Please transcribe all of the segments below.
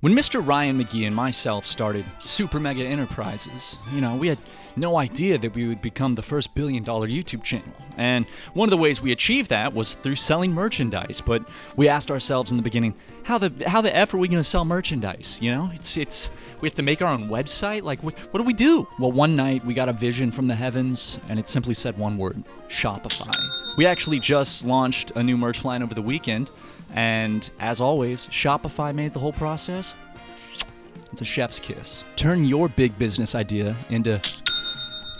When Mr. Ryan McGee and myself started SuperMega Enterprises, we had no idea that we would become the first billion-dollar YouTube channel. And one of the ways we achieved that was through selling merchandise. But we asked ourselves in the beginning, how the F are we going to sell merchandise? We have to make our own website? Like, what do we do? Well, one night we got a vision from the heavens, and it simply said one word: Shopify. We actually just launched a new merch line over the weekend. And as always, Shopify made the whole process. It's a chef's kiss. Turn your big business idea into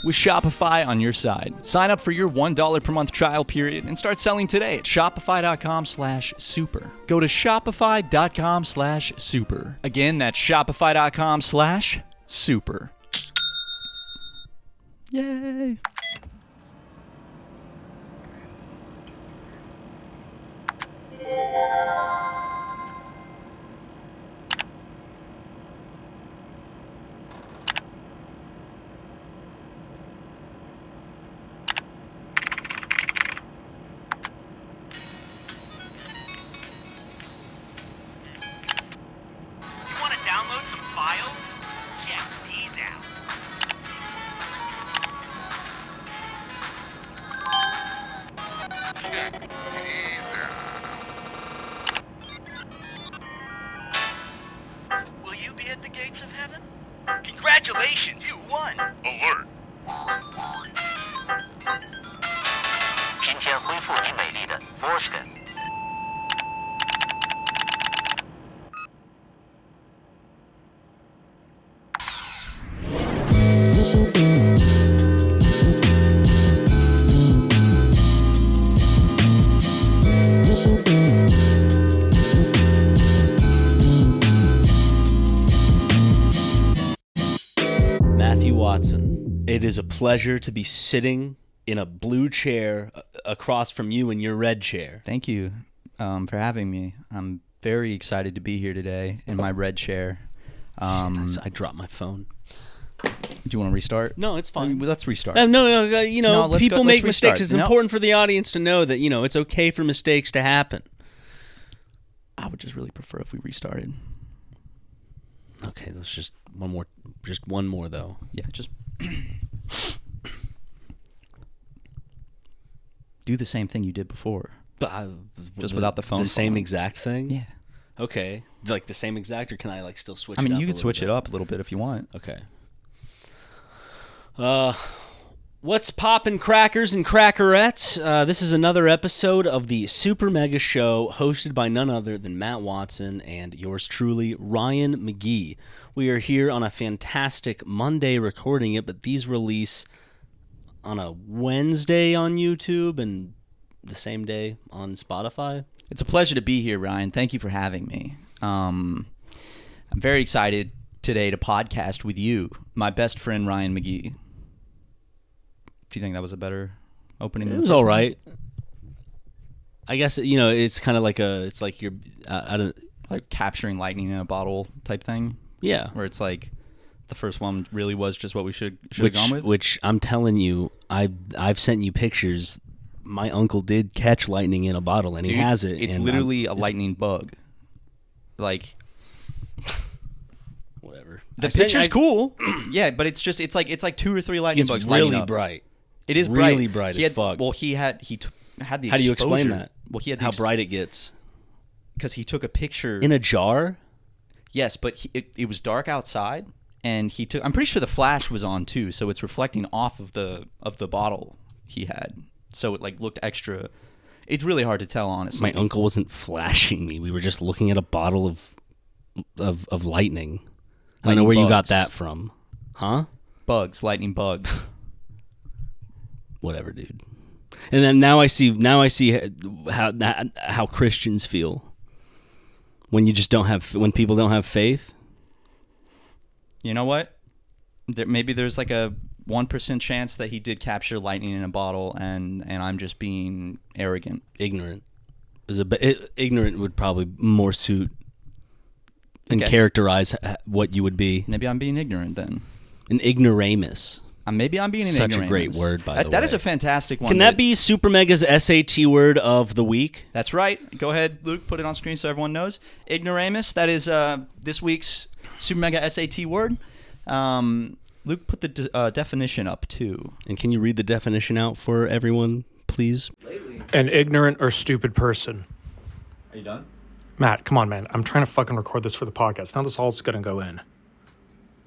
with Shopify on your side. Sign up for your $1 per month trial period and start selling today at shopify.com/super. Go to shopify.com/super. Again, that's shopify.com/super. Yay! Congratulations, you won! Alert! 今天恢复你美丽的곶ᴫ，Watson, it is a pleasure to be sitting in a blue chair across from you in your red chair. Thank you for having me. I'm very excited to be here today in my red chair. I dropped my phone. Do you want to restart? No, it's fine. Let's restart. No, people make mistakes. It's No. important for the audience to know that, it's okay for mistakes to happen. I would just really prefer if we restarted. Okay, let's just one more though. Yeah, just do the same thing you did before. Just without the phone. The same exact thing? Yeah. Okay. Like the same exact, or can I still switch I it up? mean, you can switch bit? it up a little bit if you want. Okay. What's poppin', crackers and crackerettes? This is another episode of the SuperMega Show, hosted by none other than Matt Watson and yours truly, Ryan McGee. We are here on a fantastic Monday recording it, but these release on a Wednesday on YouTube and the same day on Spotify. It's a pleasure to be here, Ryan. Thank you for having me. I'm very excited today to podcast with you, my best friend, Ryan McGee. Do you think that was a better opening? It was all right. I guess it's kind of like it's like you're I don't like capturing lightning in a bottle type thing. Yeah, where it's like the first one really was just what we should have gone with. Which I'm telling you, I've sent you pictures. My uncle did catch lightning in a bottle, and he has it. It's literally a lightning bug. Like. Whatever. The picture's cool. Yeah, but it's like 2 or 3 lightning bugs. It's really bright. It is really bright as fuck. Well, he had the How exposure. do you explain that? Well, he had how bright it gets. Because he took a picture in a jar. Yes, but it was dark outside, and he took. I'm pretty sure the flash was on too, so it's reflecting off of the bottle he had. So it looked extra. It's really hard to tell, honestly. My uncle wasn't flashing me. We were just looking at a bottle of lightning. I don't know where you got that from. Huh? Lightning bugs. Whatever, dude. And then now I see how Christians feel when when people don't have faith. You know what? Maybe there's like a 1% chance that he did capture lightning in a bottle, and I'm just being arrogant, ignorant. Ignorant would probably more suit and characterize what you would be. Maybe I'm being ignorant then. An ignoramus. Maybe I'm being an Such a ignoramus. great word, by the way. That is a fantastic one. Can that be Super Mega's SAT word of the week? That's right. Go ahead, Luke. Put it on screen so everyone knows. Ignoramus. That is this week's Super Mega SAT word. Luke, put the definition up too. And can you read the definition out for everyone, please? An ignorant or stupid person. Are you done? Matt, come on, man. I'm trying to fucking record this for the podcast. Now this all's gonna go in.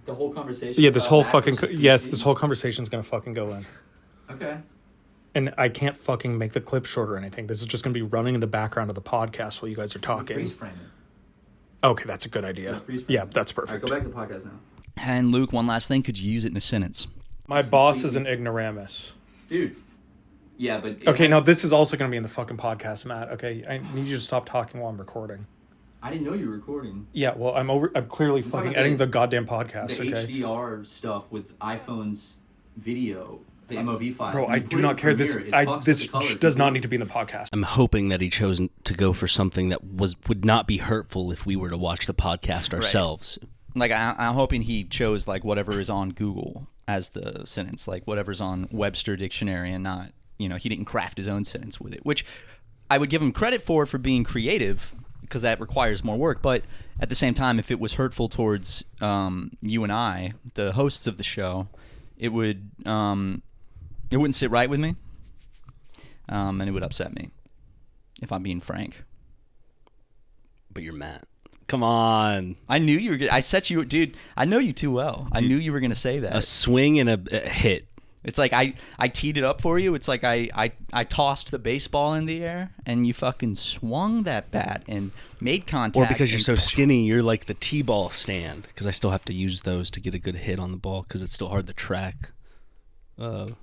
The whole conversation. Yeah, this whole fucking this whole conversation's gonna fucking go in. Okay. And I can't fucking make the clip short or anything. This is just gonna be running in the background of the podcast while you guys are talking. Freeze frame it. Okay, that's a good idea. Yeah, that's perfect. Go back to the podcast now. And Luke, one last thing. Could you use it in a sentence? My boss is an ignoramus. Dude. Yeah, but... Okay, no, this is also gonna be in the fucking podcast, Matt. Okay, I need you to stop talking while I'm recording. I didn't know you were recording. Yeah, well, I'm clearly fucking editing the goddamn podcast, the okay? HDR stuff with iPhone's video, the MOV file. Bro, I do not care. This does not need to be in the podcast. I'm hoping that he chose to go for something that would not be hurtful if we were to watch the podcast ourselves. Like, I'm hoping he chose, like, whatever is on Google as the sentence, like, whatever's on Webster Dictionary and not, he didn't craft his own sentence with it, which I would give him credit for being creative, because that requires more work. But at the same time, if it was hurtful towards you and I, the hosts of the show, it wouldn't sit right with me, and it would upset me, if I'm being frank. But you're Matt. Come on. I knew you were. I set you, dude. I know you too well. I knew you were gonna say that. A swing and a hit. It's like I teed it up for you. It's like I tossed the baseball in the air and you fucking swung that bat and made contact. Or because you're so skinny, you're like the T-ball stand. Because I still have to use those to get a good hit on the ball because it's still hard to track the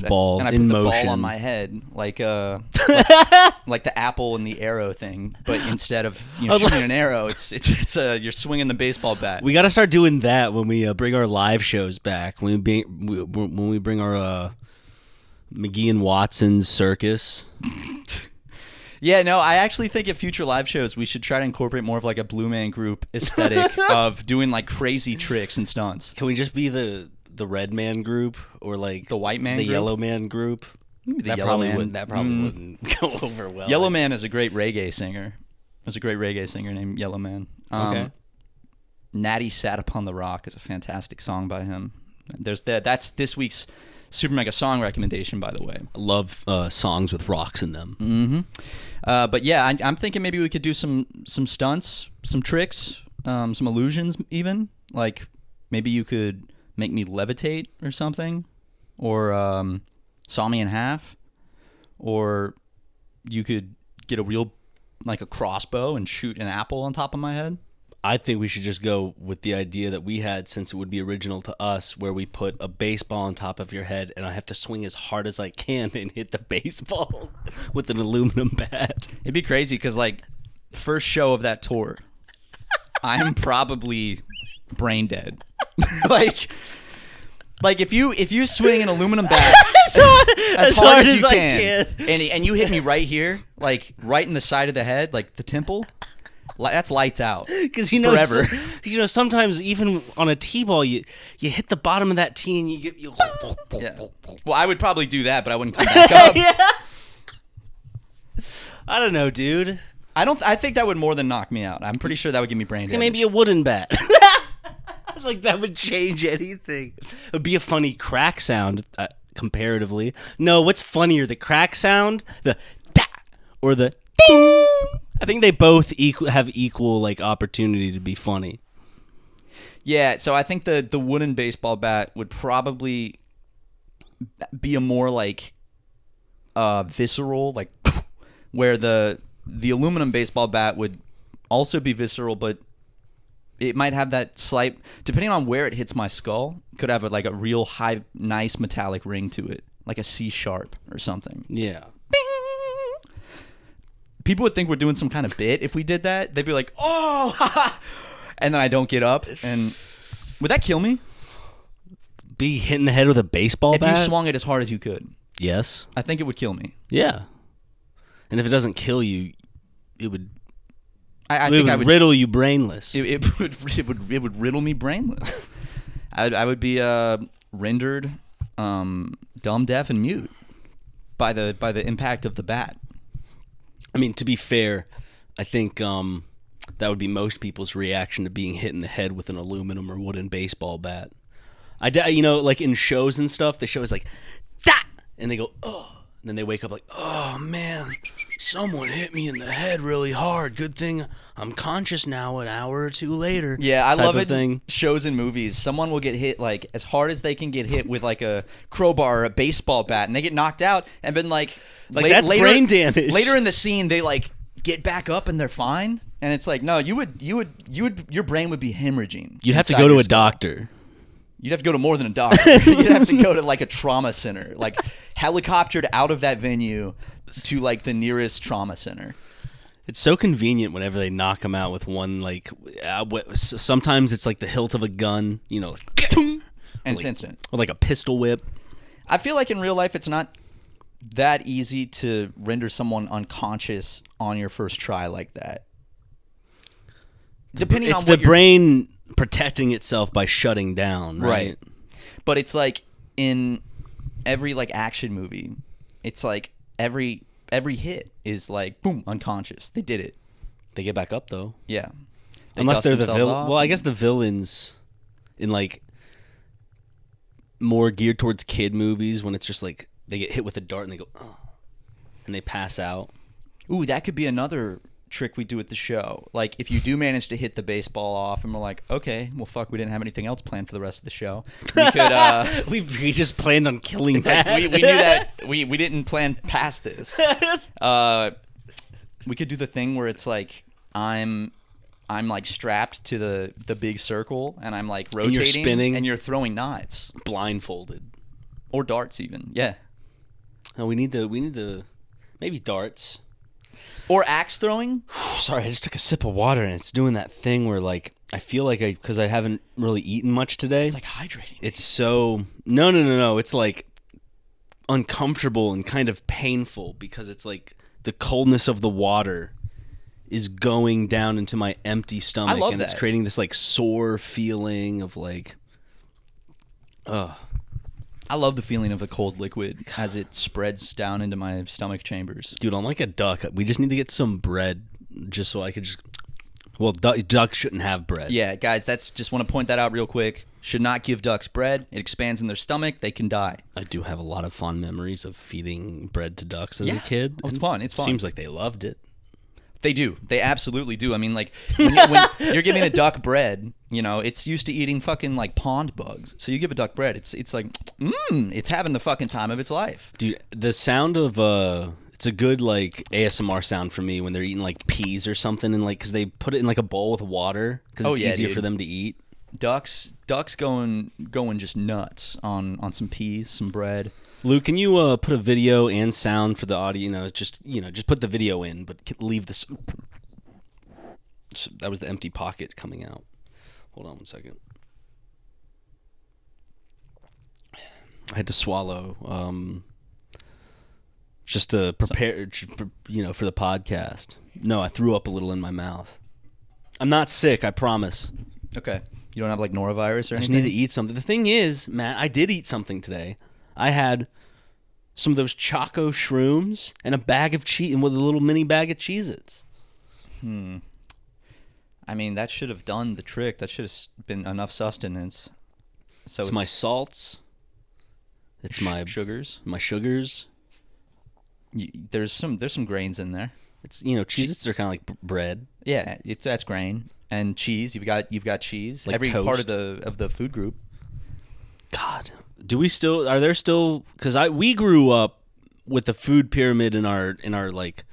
ball and I in put motion. The ball on my head like the apple and the arrow thing, but instead of shooting an arrow, it's you're swinging the baseball bat. We got to start doing that when we bring our live shows back. When we bring our ꜰᴜ circus. Yeah, no, I actually think at future live shows we should try to incorporate more of like a Blue Man Group aesthetic of doing like crazy tricks and stunts. Can we just be the red man group or like the white man, the group? Yellow man group? That probably wouldn't go over well. Yellow Man is a great reggae singer. There's a great reggae singer named Yellow Man. Okay. Natty Sat Upon the Rock is a fantastic song by him. There's that. That's this week's Super Mega song recommendation, by the way. I love songs with rocks in them. Mm-hmm. But yeah, I'm thinking maybe we could do some stunts, some tricks, some illusions even. Like maybe you could make me levitate or something, or saw me in half, or you could get a real, like a crossbow and shoot an apple on top of my head. I think we should just go with the idea that we had, since it would be original to us, where we put a baseball on top of your head and I have to swing as hard as I can and hit the baseball with an aluminum bat. It'd be crazy because, like, first show of that tour, I'm probably brain dead. Like if you swing an aluminum bat as hard as you can, and you hit me right here, like right in the side of the head, like the temple, that's lights out. Because forever. Sometimes even on a T-ball, you hit the bottom of that tee and you. Yeah. Well, I would probably do that, but I wouldn't come back up. Yeah. I don't know, dude. I think that would more than knock me out. I'm pretty sure that would give me brain damage. Maybe a wooden bat. Like that would change anything. It would be a funny crack sound comparatively. No, what's funnier, the crack sound, the da, or the ding? I think they both have equal like opportunity to be funny. Yeah, so I think the wooden baseball bat would probably be a more like visceral, like where the aluminum baseball bat would also be visceral, but it might have that slight, depending on where it hits my skull, could have a real high, nice metallic ring to it, like a C sharp or something. Yeah. Bing! People would think we're doing some kind of bit if we did that. They'd be like, "Oh!" And then I don't get up. And would that kill me? Be hit in the head with a baseball bat? If you swung it as hard as you could. Yes. I think it would kill me. Yeah. And if it doesn't kill you, it would. I think I would riddle you brainless. It would riddle me brainless. I would be rendered dumb, deaf, and mute by the impact of the bat. I mean, to be fair, I think that would be most people's reaction to being hit in the head with an aluminum or wooden baseball bat. Like in shows and stuff, the show is like, "Da!" and they go, "Oh," and then they wake up like, "Oh man, someone hit me in the head really hard. Good thing I'm conscious now. An hour or two later." Yeah, I love it. Thing. Shows and movies, someone will get hit like as hard as they can get hit with like a crowbar or a baseball bat, and they get knocked out, and then that's brain damage. Later in the scene, they like get back up and they're fine, and it's like, no, your brain would be hemorrhaging. You'd have to inside go to your a skull. doctor. You'd have to go to more than a doctor. You'd have to go to like a trauma center, like helicoptered out of that venue to like the nearest trauma center. It's so convenient whenever they knock them out with one, like, sometimes it's like the hilt of a gun, you know, like, And it's instant. or like a pistol whip. I feel like in real life, it's not that easy to render someone unconscious on your first try like that. Depending It's on the what brain protecting itself by shutting down, right? But it's like in every like action movie, it's like every hit is like boom, unconscious. They did it. They get back up though. Yeah. They Unless dust they're the themselves villain. off. Well, I guess the villains in like more geared towards kid movies, when it's just like they get hit with a dart and they go, oh, and they pass out. Ooh, that could be another trick we do at the show. Like if you do manage to hit the baseball off and we're like, okay, well fuck, we didn't have anything else planned for the rest of the show. We could we just planned on killing it's like, that. we knew that we didn't plan past this. We could do the thing where it's like I'm like strapped to the big circle and I'm like rotating you're spinning and you're throwing knives. Blindfolded. Or darts even. Yeah. No, we need the maybe darts. Or axe throwing. Sorry, I just took a sip of water and it's doing that thing where like I feel like because I haven't really eaten much today. It's like hydrating. It's so no. It's like uncomfortable and kind of painful because it's like the coldness of the water is going down into my empty stomach. I love and that. It's creating this like sore feeling of like, I love the feeling of a cold liquid as it spreads down into my stomach chambers. dude, I'm like a duck. We just need to get some bread just so I could just. Well, ducks shouldn't have bread. Yeah, guys, that's just want to point that out real quick. Should not give ducks bread. It expands in their stomach. They can die. I do have a lot of fond memories of feeding bread to ducks as a Yeah. kid. Oh, it's fun. It's fun. Seems like they loved it. They do. They absolutely do. I mean, like, when you're giving a duck bread, you know, it's used to eating fucking, like, pond bugs. So you give a duck bread, it's like, it's having the fucking time of its life. Dude, the sound of it's a good like ASMR sound for me when they're eating like peas or something, and like because they put it in like a bowl with water because it's easier for them to eat. Ducks going just nuts on some peas, some bread. Luke, can you put a video and sound for the audio? Just put the video in, but leave this. So that was the empty pocket coming out. Hold on one second. I had to swallow. Just to prepare, for the podcast. No, I threw up a little in my mouth. I'm not sick, I promise. Okay. You don't have like norovirus or I just anything? need to eat something. The thing is, Matt, I did eat something today. I had some of those Choco shrooms and a bag of cheese, and with a little mini bag of Cheez-Its. I mean, that should have done the trick. That should have been enough sustenance. So It's my salts. It's my sugars. My sugars. There's some grains in there. It's Cheez-Its are kind of like bread. Yeah, that's grain and cheese. You've got cheese. Like every part toast. of the food group. God, are there still? Because we grew up with the food pyramid in our like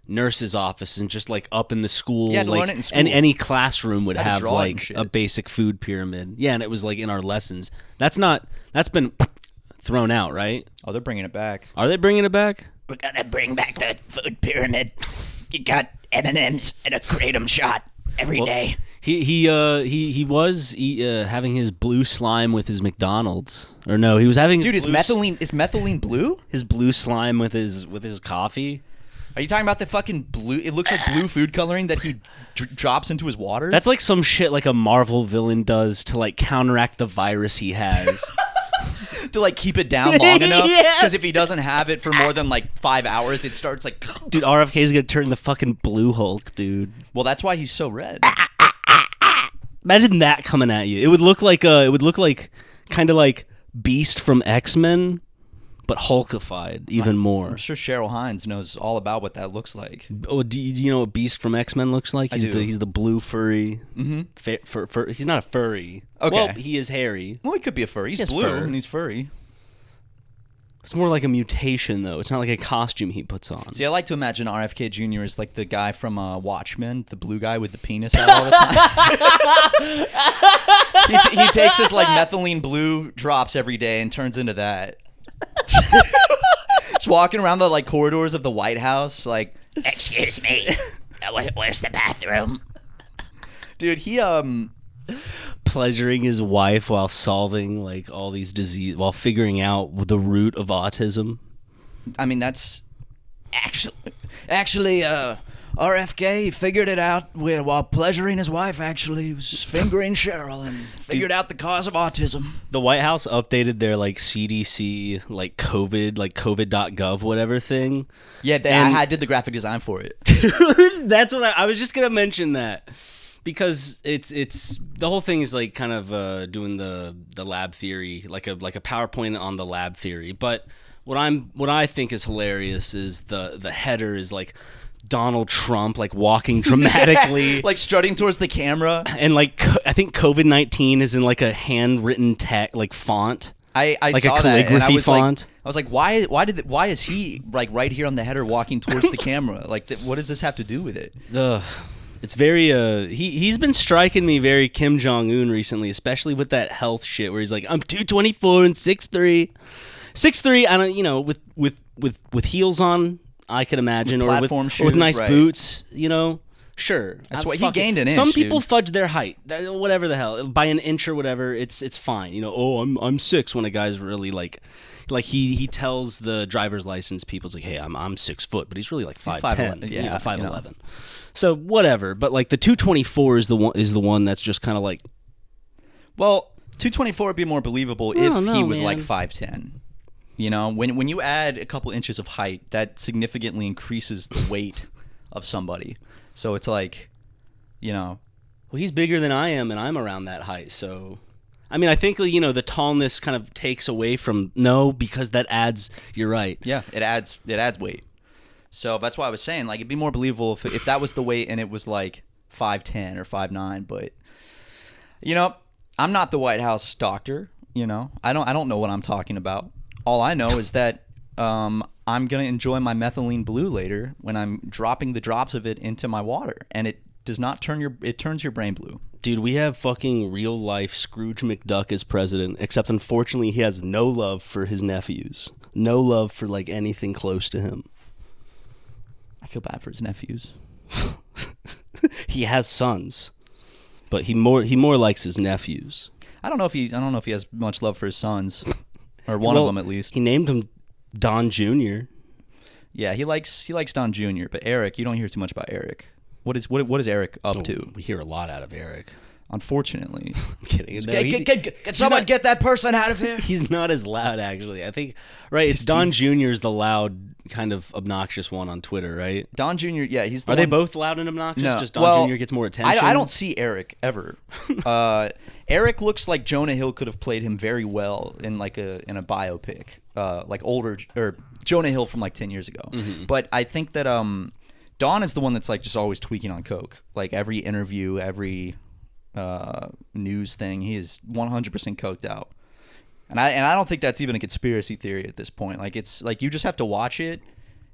nurse's office and just like up in the school. Yeah, to like, learn it in school. And any classroom would Had to have draw it and like shit. a basic food pyramid. Yeah, and it was like in our lessons. That's been thrown out, right? Oh, they're bringing it back. Are they bringing it back? We're gonna bring back the food pyramid. You got M&Ms and a Kratom shot every day. He was having his blue slime with his McDonald's, or no, he was having his Dude, is methylene blue? his blue slime with his coffee. Are you talking about the fucking blue? It looks like blue food coloring that he drops into his water. That's like some shit like a Marvel villain does to like counteract the virus he has. to like keep it down long enough. Yeah. Because if he doesn't have it for more than like 5 hours, it starts like. Dude, RFK's gonna turn the fucking Blue Hulk, dude. Well, that's why he's so red. Imagine that coming at you. It would look like kind of like Beast from X-Men, but Hulkified even more. I'm sure Cheryl Hines knows all about what that looks like. Oh, do you know what Beast from X-Men looks like? He's the blue furry. He's not a furry. Okay. Well, he is hairy. Well, he could be a furry. He's has blue fur. and he's furry. It's more like a mutation, though. It's not like a costume he puts on. See, I like to imagine RFK Jr. as like the guy from Watchmen, the blue guy with the penis out all the time. he takes his like methylene blue drops every day and turns into that. Just walking around the like corridors of the White House, like, Excuse me. Where's the bathroom? dude, he Pleasuring his wife while solving like all these disease, while figuring out the root of autism. I mean, that's actually, RFK figured it out while pleasuring his wife. Actually, he was fingering Cheryl and figured out the cause of autism. The White House updated their like CDC like COVID.gov whatever thing. Yeah, I did the graphic design for it. Dude, that's what I was just gonna mention that. Because it's the whole thing is like kind of doing the lab theory, like a PowerPoint on the lab theory. But what I think is hilarious is the header is like Donald Trump like walking dramatically, like strutting towards the camera, and like I think COVID-19 is in like a handwritten text like font. I like saw a that, and calligraphy font. I was like, why is he like right here on the header walking towards the camera? Like, what does this have to do with it? Ugh. It's very he's been striking me very Kim Jong-un recently, especially with that health shit where he's like, I'm 224 and 6'3". 6'3", I don't, with heels on, I could imagine, with or platform with shoes, nice right. boots, Sure. That's what he gained an inch. Some people dude. fudge their height, whatever the hell, by an inch or whatever. It's fine. I'm 6 when a guy's really like he tells the driver's license people, it's like, hey, I'm 6 foot, but he's really like 5'10", 5'11". So whatever, but like the 224 is the one that's just kind of like. Well, 224 would be more believable if he was like 5'10". When you add a couple inches of height, that significantly increases the weight of somebody. So it's like, Well, he's bigger than I am, and I'm around that height. So, I mean, I think the tallness kind of takes away from because that adds. You're right. Yeah, it adds weight. So that's why I was saying, like, it'd be more believable if that was the weight and it was like 5'10" or 5'9". But I'm not the White House doctor. I don't know what I'm talking about. All I know is that I'm gonna enjoy my methylene blue later when I'm dropping the drops of it into my water, and it does not turns your brain blue. Dude, we have fucking real life Scrooge McDuck as president, except unfortunately he has no love for his nephews, no love for like anything close to him. I feel bad for his nephews. He has sons, but he more likes his nephews. I don't know if he has much love for his sons, or one of them at least. He named him Don Jr. Yeah, he likes Don Jr. But Eric, you don't hear too much about Eric. What is Eric up to? We hear a lot out of Eric. Unfortunately. I'm kidding. Can someone get that person out of here? He's not as loud, actually. I think, right, it's Don Jr.'s the loud, kind of obnoxious one on Twitter, right? Don Jr., yeah, he's the Are one. they both loud and obnoxious? No. Just Don Jr. gets more attention? I don't see Eric, ever. Eric looks like Jonah Hill could have played him very well in like a biopic. Like older, or Jonah Hill from like 10 years ago. Mm-hmm. But I think that Don is the one that's like just always tweaking on coke. Like every interview, every news thing, he is 100% coked out. And I don't think that's even a conspiracy theory at this point. Like it's like you just have to watch it,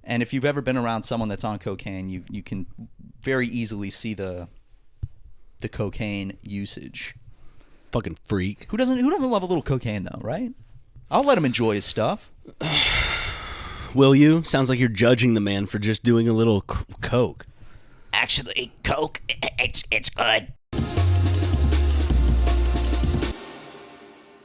and if you've ever been around someone that's on cocaine, you can very easily see the cocaine usage. Fucking freak. Who doesn't love a little cocaine though, right? I'll let him enjoy his stuff. Will you? Sounds like you're judging the man for just doing a little coke. Actually, coke, it's good.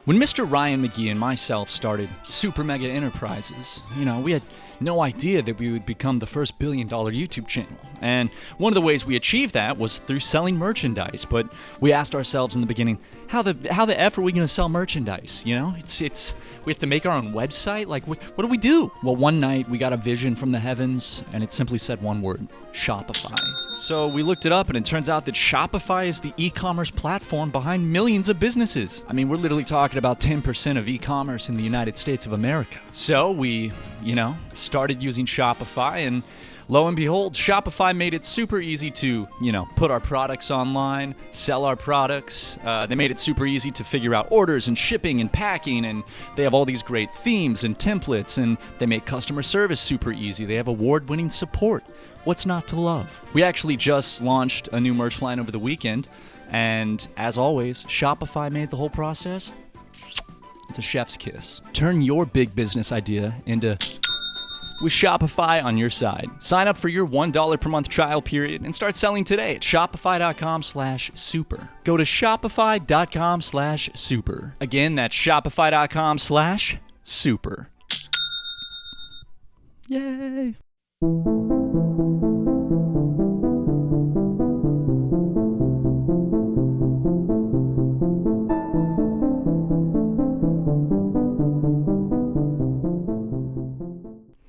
When Mr. Ryan McGee and myself started SuperMega Enterprises, we had no idea that we would become the first billion-dollar YouTube channel. And one of the ways we achieved that was through selling merchandise. But we asked ourselves in the beginning, how the F are we going to sell merchandise? We have to make our own website? Like, what do we do? Well, one night we got a vision from the heavens, and it simply said one word: Shopify. So we looked it up, and it turns out that Shopify is the e-commerce platform behind millions of businesses. I mean, we're literally talking about 10% of e-commerce in the United States of America. So we, started using Shopify, and lo and behold, Shopify made it super easy to, put our products online, sell our products. They made it super easy to figure out orders and shipping and packing, and they have all these great themes and templates, and they make customer service super easy. They have award-winning support. What's not to love? We actually just launched a new merch line over the weekend, and as always, Shopify made the whole process. It's a chef's kiss. Turn your big business idea into with Shopify on your side. Sign up for your $1 per month trial period and start selling today at shopify.com/super. Go to shopify.com/super. Again, that's shopify.com/super. Yay.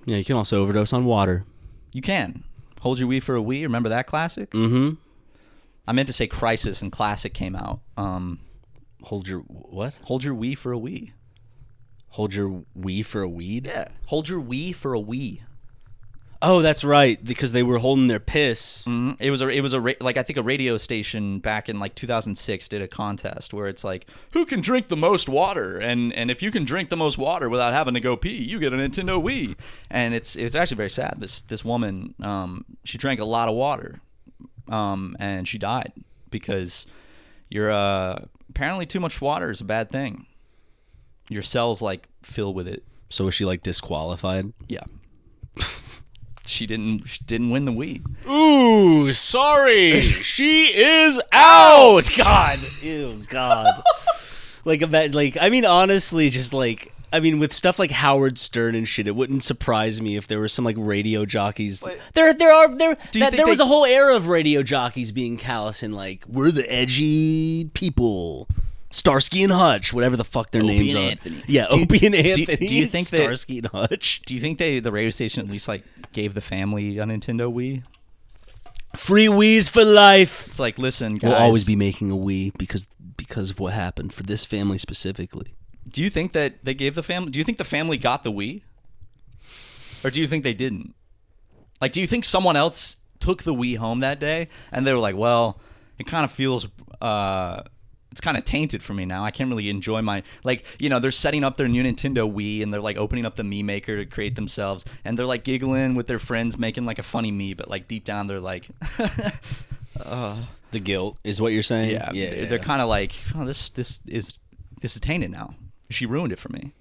Yeah, you can also overdose on water. You can. Hold your wee for a wee. Remember that classic? Mm-hmm. I meant to say Crisis and Classic came out. Hold your what? Hold your wee for a wee. Hold your wee for a weed? Yeah. Hold your wee for a wee. Oh, that's right, because they were holding their piss. Mm-hmm. It was I think a radio station back in 2006 did a contest where it's like, who can drink the most water? And if you can drink the most water without having to go pee, you get a Nintendo Wii. And it's actually very sad. This woman, she drank a lot of water, and she died because apparently too much water is a bad thing. Your cells fill with it. So was she disqualified? Yeah. She didn't win the Wii. Ooh, sorry. She is out. God. Ew, God. Honestly, with stuff like Howard Stern and shit, it wouldn't surprise me if there were some radio jockeys. There was a whole era of radio jockeys being callous and we're the edgy people. Starsky and Hutch, whatever the fuck their names are. Anthony. Yeah, Opie and Anthony. Do you think Starsky and Hutch? Do you think the radio station at least gave the family a Nintendo Wii? Free Wii's for life. It's listen, guys. We'll always be making a Wii because of what happened for this family specifically. Do you think that they gave the family? Do you think the family got the Wii, or do you think they didn't? Do you think someone else took the Wii home that day and they were like, well, it kind of feels. It's kind of tainted for me now. I can't really enjoy my they're setting up their new Nintendo Wii and they're opening up the Mii Maker to create themselves and they're giggling with their friends making a funny Mii, but deep down they're the guilt is what you're saying. Yeah. They're kind of oh, this is tainted now. She ruined it for me.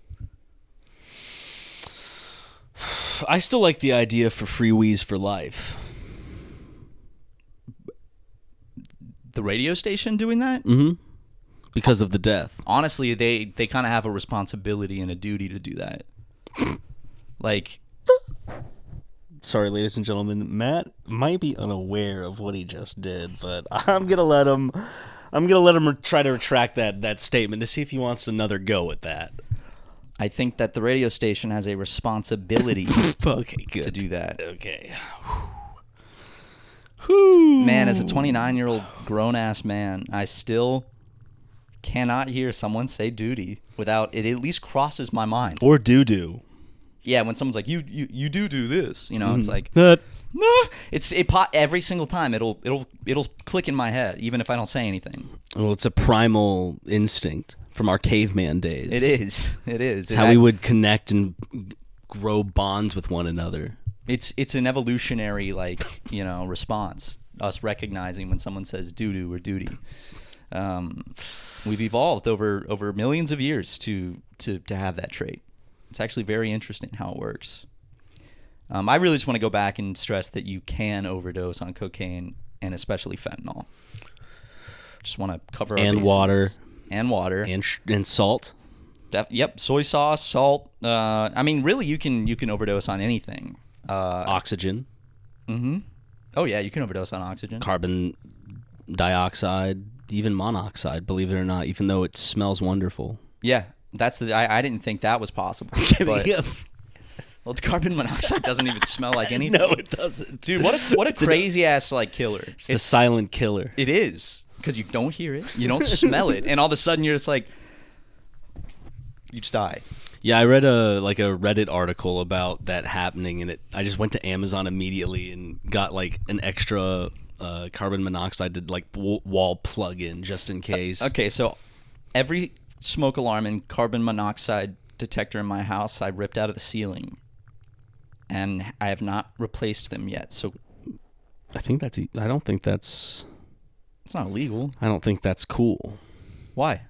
I still like the idea for free Wii's for life. The radio station doing that? Mm-hmm. Because of the death. Honestly, they kind of have a responsibility and a duty to do that. Sorry, ladies and gentlemen, Matt might be unaware of what he just did, but I'm gonna let him try to retract that statement to see if he wants another go at that. I think that the radio station has a responsibility okay, good. to do that. Okay. Man, as a 29-year-old grown-ass man, I still cannot hear someone say duty without it at least crosses my mind. Or doo-doo. Yeah, when someone's like, you do this, it's like, every single time it'll click in my head, even if I don't say anything. Well, it's a primal instinct from our caveman days. It is. It's how we would connect and grow bonds with one another. It's an evolutionary response. Us recognizing when someone says doo-doo or duty. We've evolved over millions of years to have that trait. It's actually very interesting how it works. I really just want to go back and stress that you can overdose on cocaine and especially fentanyl. Just want to cover our bases. Water and water and salt. Yep, soy sauce, salt. I mean, really, you can overdose on anything. Oxygen. Oh yeah, you can overdose on oxygen. Carbon dioxide, even monoxide, believe it or not, even though it smells wonderful. Yeah, that's I didn't think that was possible. But, well, carbon monoxide doesn't even smell like anything. No, it doesn't. Dude, what a crazy ass like killer. It's the silent killer. It is, because you don't hear it, you don't smell it, and all of a sudden you're just like, you just die. Yeah, I read a Reddit article about that happening, and I just went to Amazon immediately and got like an extra carbon monoxide to like wall plug-in just in case. Okay, so every smoke alarm and carbon monoxide detector in my house I ripped out of the ceiling, and I have not replaced them yet. So I don't think that's. It's not illegal. I don't think that's cool. Why?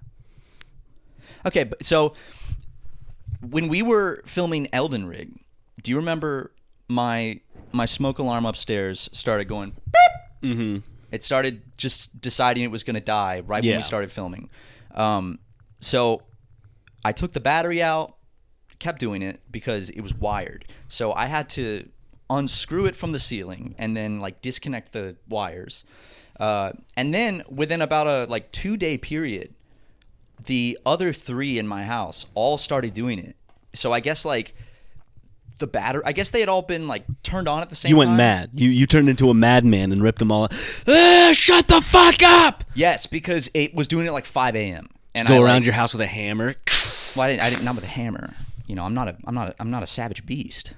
Okay, so when we were filming Elden Ring, do you remember my smoke alarm upstairs started going beep? Mm-hmm. It started just deciding it was going to die right when we started filming. So I took the battery out, kept doing it because it was wired. So I had to unscrew it from the ceiling and then like disconnect the wires. And then within about a 2-day period, the other 3 in my house all started doing it. So I guess the battery, I guess they had all been turned on at the same time. You went mad. You turned into a madman and ripped them all out. Shut the fuck up! Yes, because it was doing it 5 a.m. And go around your house with a hammer. Well, I didn't not with a hammer. You know, I'm not a savage beast,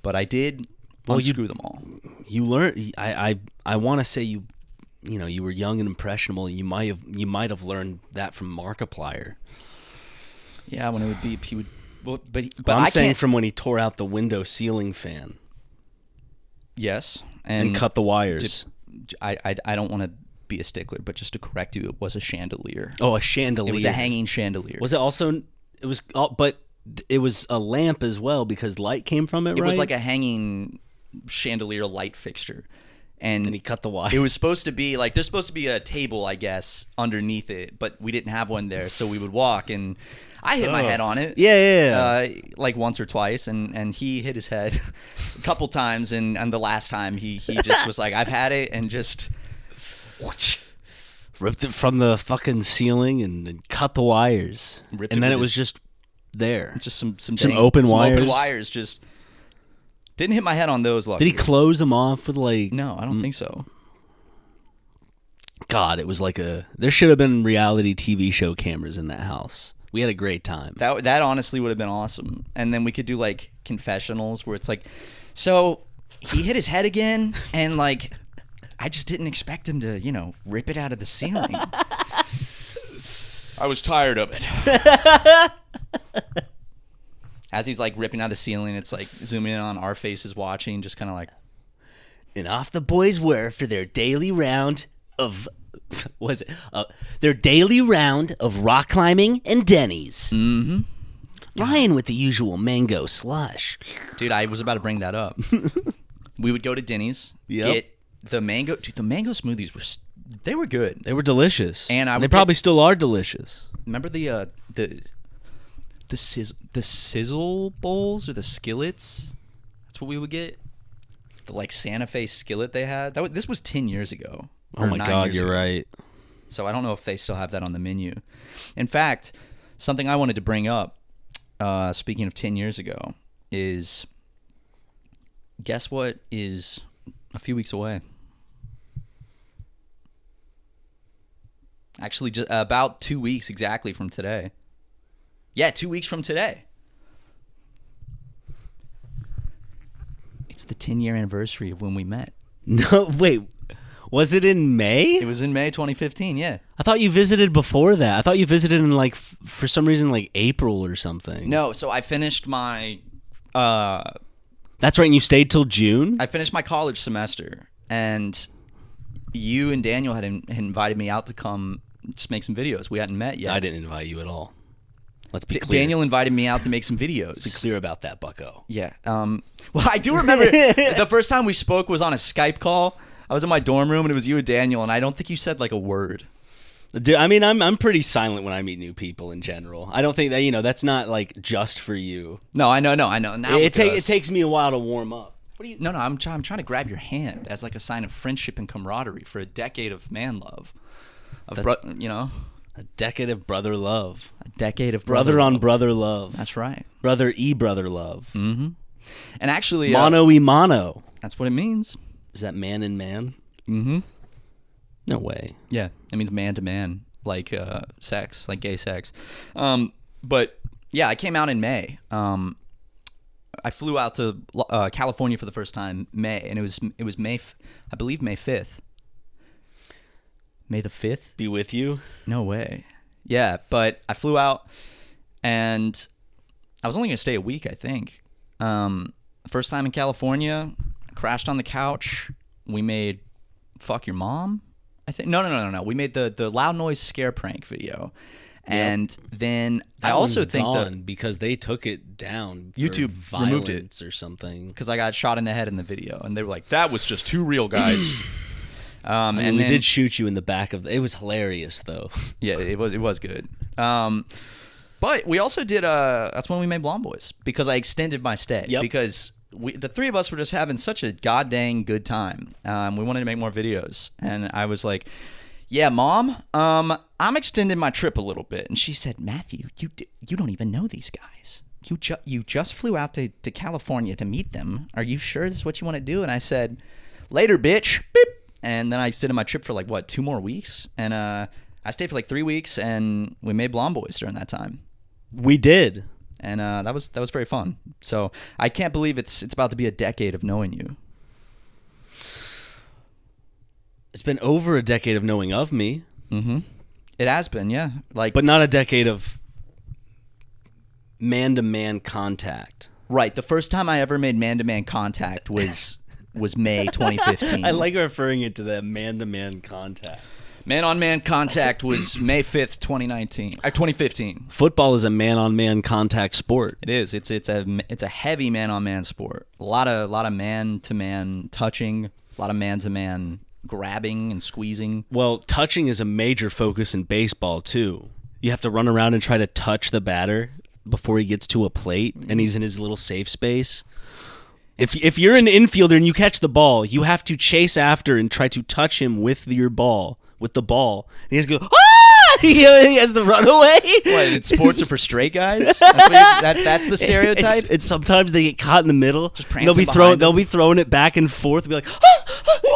but I did unscrew them all. You learned. I want to say you were young and impressionable. You might have learned that from Markiplier. Yeah, when it would be he would. But I'm saying from when he tore out the window ceiling fan. Yes, and cut the wires. I don't want to be a stickler, but just to correct you, it was a chandelier. Oh, a chandelier. It was a hanging chandelier. Was it also? It was, but it was a lamp as well because light came from it. Right? It was like a hanging chandelier light fixture. And he cut the wire. It was supposed to be there's supposed to be a table, I guess, underneath it, but we didn't have one there, so we would walk, and I hit my head on it. Yeah. Once or twice, and he hit his head a couple times, and the last time he just was like, I've had it, and just ripped it from the fucking ceiling and cut the wires. And then it was just there. Just some open wires. Some open wires, just... Didn't hit my head on those, luckily. Did he close them off with No, I don't think so. God, it was there should have been reality TV show cameras in that house. We had a great time. That honestly would have been awesome. And then we could do confessionals where it's so he hit his head again, and I just didn't expect him to, rip it out of the ceiling. I was tired of it. As he's ripping out the ceiling, it's zooming in on our faces watching, just kind of And off the boys were for their daily round of their daily round of rock climbing and Denny's. Mm-hmm. Ryan with the usual mango slush. Dude, I was about to bring that up. We would go to Denny's, get the mango. Dude, the mango smoothies they were good. They were delicious, and they probably still are delicious. Remember the sizzle bowls or the skillets? That's what we would get. The Santa Fe skillet they had. This was 10 years ago. Oh my God, you're right. So I don't know if they still have that on the menu. In fact, something I wanted to bring up, speaking of 10 years ago, is guess what is a few weeks away? Actually, just about 2 weeks exactly from today. Yeah, 2 weeks from today. It's the 10-year anniversary of when we met. No, wait. Was it in May? It was in May 2015, yeah. I thought you visited before that. I thought you visited in for some reason April or something. No, so I finished my That's right, and you stayed till June? I finished my college semester, and you and Daniel had invited me out to come just make some videos. We hadn't met yet. I didn't invite you at all. Let's be clear. Daniel invited me out to make some videos. Let's be clear about that, bucko. Yeah. Well, I do remember the first time we spoke was on a Skype call. I was in my dorm room, and it was you and Daniel, and I don't think you said a word. Dude, I mean, I'm pretty silent when I meet new people in general. I don't think that that's not like just for you. No, I know. Now It takes me a while to warm up. What do you? No. I'm trying to grab your hand as like a sign of friendship and camaraderie for a decade of man love. A decade of brother love. A decade of brother on love. brother love. That's right. Brother brother love. Mm-hmm. And actually, mono mono. That's what it means. Is that man and man? Mm-hmm. No way. Yeah, it means man to man, like sex, like gay sex. But yeah, I came out in May. I flew out to California for the first time May, and it was May, I believe May 5th. May the 5th? Be with you? No way. Yeah, but I flew out, and I was only gonna stay a week, I think. First time in California, crashed on the couch. We made "Fuck Your Mom." I think no. We made the loud noise scare prank video, and then That I also one's think gone because they took it down. For YouTube removed it. violence or something. because I got shot in the head in the video, and they were like, "That was just too real, guys." And and we then, did shoot you in the back of. It was hilarious though. yeah, it was good. But we also did that's when we made Blonde Boys, because I extended my stay. Yep. Because the three of us were just having such a goddamn good time. We wanted to make more videos, and I was like, "Yeah, Mom, I'm extending my trip a little bit." And she said, "Matthew, you don't even know these guys. You just flew out to California to meet them. Are you sure this is what you want to do?" And I said, "Later, bitch." Beep. And then I extended my trip for like 2 more weeks, and I stayed for like 3 weeks, and we made Blonde Boys during that time. We did. And that was very fun. So I can't believe it's about to be a decade of knowing you. It's been over a decade of knowing of me. Mm-hmm. It has been, yeah. But not a decade of man-to-man contact. Right. The first time I ever made man-to-man contact was May 2015. I like referring it to that man-to-man contact. Man-on-man contact was May 5th, 2015. Football is a man-on-man contact sport. It is. It's a heavy man-on-man sport. A lot of man-to-man touching. A lot of man-to-man grabbing and squeezing. Well, touching is a major focus in baseball too. You have to run around and try to touch the batter before he gets to a plate and he's in his little safe space. If you're an infielder and you catch the ball, you have to chase after and try to touch him with the ball. And he has to go, ah! He has to run away. What, sports are for straight guys? That's the stereotype? It's sometimes they get caught in the middle. Just they'll be throwing it back and forth. They'll be like,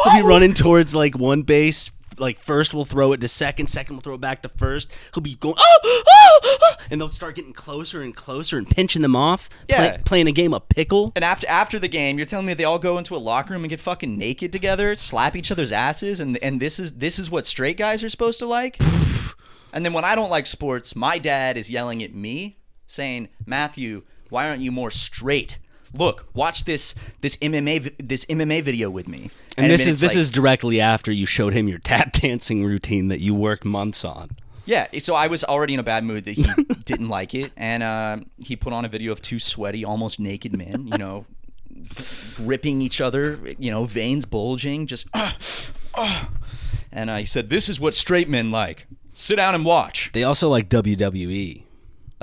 he'll be running towards like one base. Like first will throw it to second will throw it back to first. He'll be going, and they'll start getting closer and closer and pinching them off. Yeah. Playing a game of pickle. And after the game, you're telling me they all go into a locker room and get fucking naked together, slap each other's asses, and this is what straight guys are supposed to like? And then when I don't like sports, my dad is yelling at me, saying, "Matthew, why aren't you more straight? Look, watch this MMA video with me." And this is directly after you showed him your tap dancing routine that you worked months on. Yeah, so I was already in a bad mood that he didn't like it, and he put on a video of two sweaty, almost naked men, ripping each other, veins bulging, just and he said, "This is what straight men like. Sit down and watch." They also like WWE.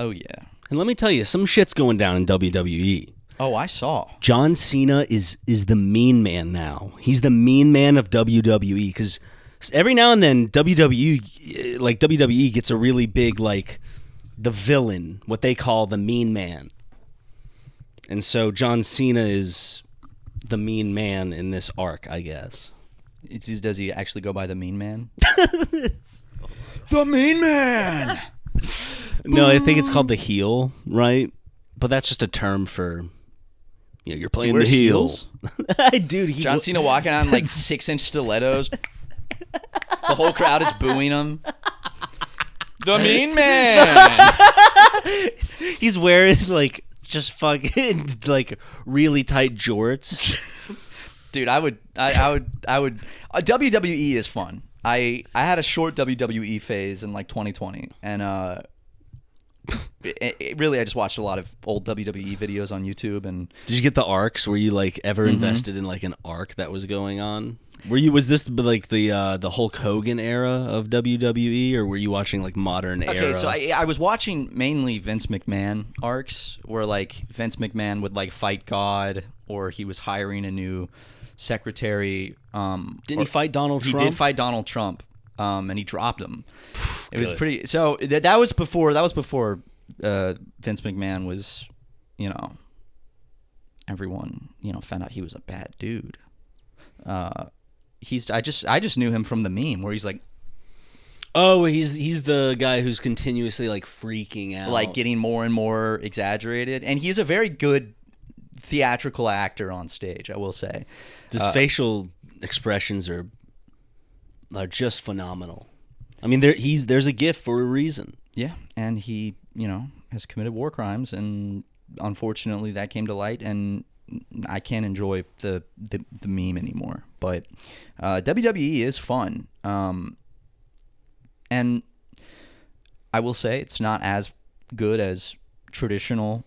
Oh yeah. And let me tell you, some shit's going down in WWE. Oh, I saw. John Cena is the mean man now. He's the mean man of WWE because every now and then WWE gets a really big the villain, what they call the mean man. And so John Cena is the mean man in this arc, I guess. Does he actually go by the mean man? The mean man. No, I think it's called the heel, right? But that's just a term for. You're playing the heels. Dude, John Cena walking on 6-inch stilettos. The whole crowd is booing him. The mean man. He's wearing just fucking really tight jorts. Dude, I would WWE is fun. I had a short WWE phase in 2020, and really I just watched a lot of old WWE videos on YouTube. And did you get the arcs? Were you ever invested in an arc that was going on? Was this like the Hulk Hogan era of WWE, or were you watching like modern era? Okay, so I was watching mainly Vince McMahon arcs, where like Vince McMahon would like fight God, or he was hiring a new secretary. Didn't he fight Donald Trump? He did fight Donald Trump, and he dropped him. It was pretty. So that was before Vince McMahon was, everyone found out he was a bad dude. I just knew him from the meme where he's like, oh, he's the guy who's continuously like freaking out, like getting more and more exaggerated, and he's a very good theatrical actor on stage, I will say. His facial expressions are just phenomenal. I mean, there's a gift for a reason. Yeah, and he has committed war crimes, and unfortunately that came to light, and I can't enjoy the meme anymore. But WWE is fun, and I will say it's not as good as traditional,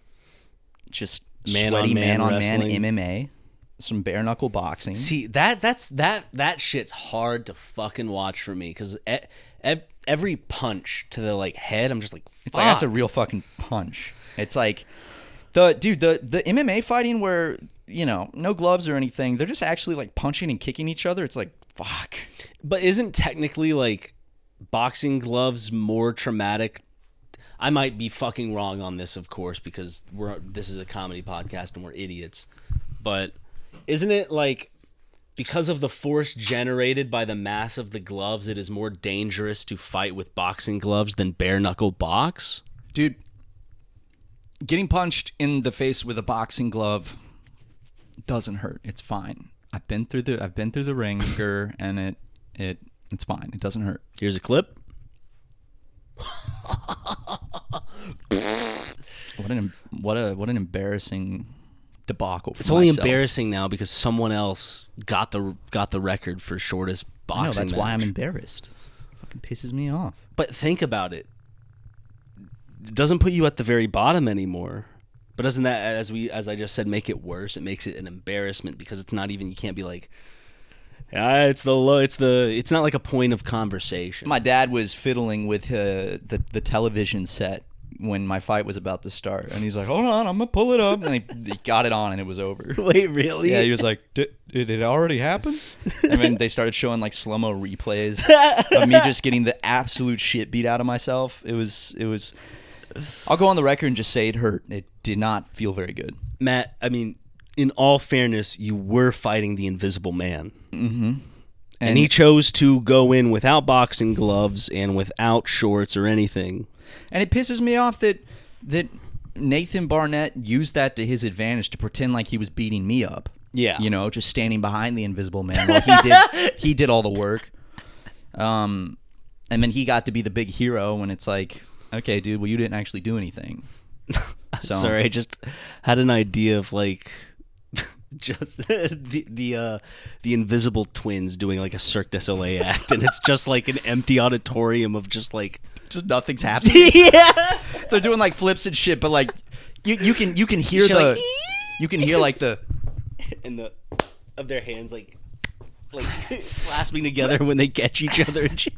just sweaty man-on-man MMA, some bare knuckle boxing. See, that shit's hard to fucking watch for me, because every punch to the like head, I'm just like, fuck. It's like, that's a real fucking punch. It's like the MMA fighting where no gloves or anything, they're just actually like punching and kicking each other. It's like, fuck. But isn't technically like boxing gloves more traumatic? I might be fucking wrong on this, of course, because this is a comedy podcast and we're idiots. But isn't it like, because of the force generated by the mass of the gloves, it is more dangerous to fight with boxing gloves than bare knuckle box? Dude, getting punched in the face with a boxing glove doesn't hurt. It's fine. I've been through the ringer, and it's fine. It doesn't hurt. Here's a clip. What an embarrassing debacle. It's only embarrassing now because someone else got the record for shortest boxing match. That's why I'm embarrassed. It fucking pisses me off. But think about it. It doesn't put you at the very bottom anymore. But doesn't that, as I just said, make it worse? It makes it an embarrassment because it's not even, you can't be like, it's not like a point of conversation. My dad was fiddling with the television set when my fight was about to start, and he's like, hold on, I'm gonna pull it up, and he got it on, and it was over. Wait, really? Yeah, he was like, did it already happen? And then they started showing like slow-mo replays of me just getting the absolute shit beat out of myself. It was I'll go on the record and just say it hurt. It did not feel very good. Matt, I mean, in all fairness, you were fighting the Invisible Man. Mm-hmm. And he chose to go in without boxing gloves and without shorts or anything. And it pisses me off that Nathan Barnett used that to his advantage to pretend like he was beating me up. Yeah. Just standing behind the Invisible Man while he did all the work. And then he got to be the big hero when it's like, okay, dude, well, you didn't actually do anything. So, sorry, I just had an idea of like just the Invisible Twins doing like a Cirque du Soleil act, and it's just like an empty auditorium of just nothing's happening. Yeah, they're doing like flips and shit, but like you can hear you can hear like the and the of their hands like clasping together when they catch each other and shit.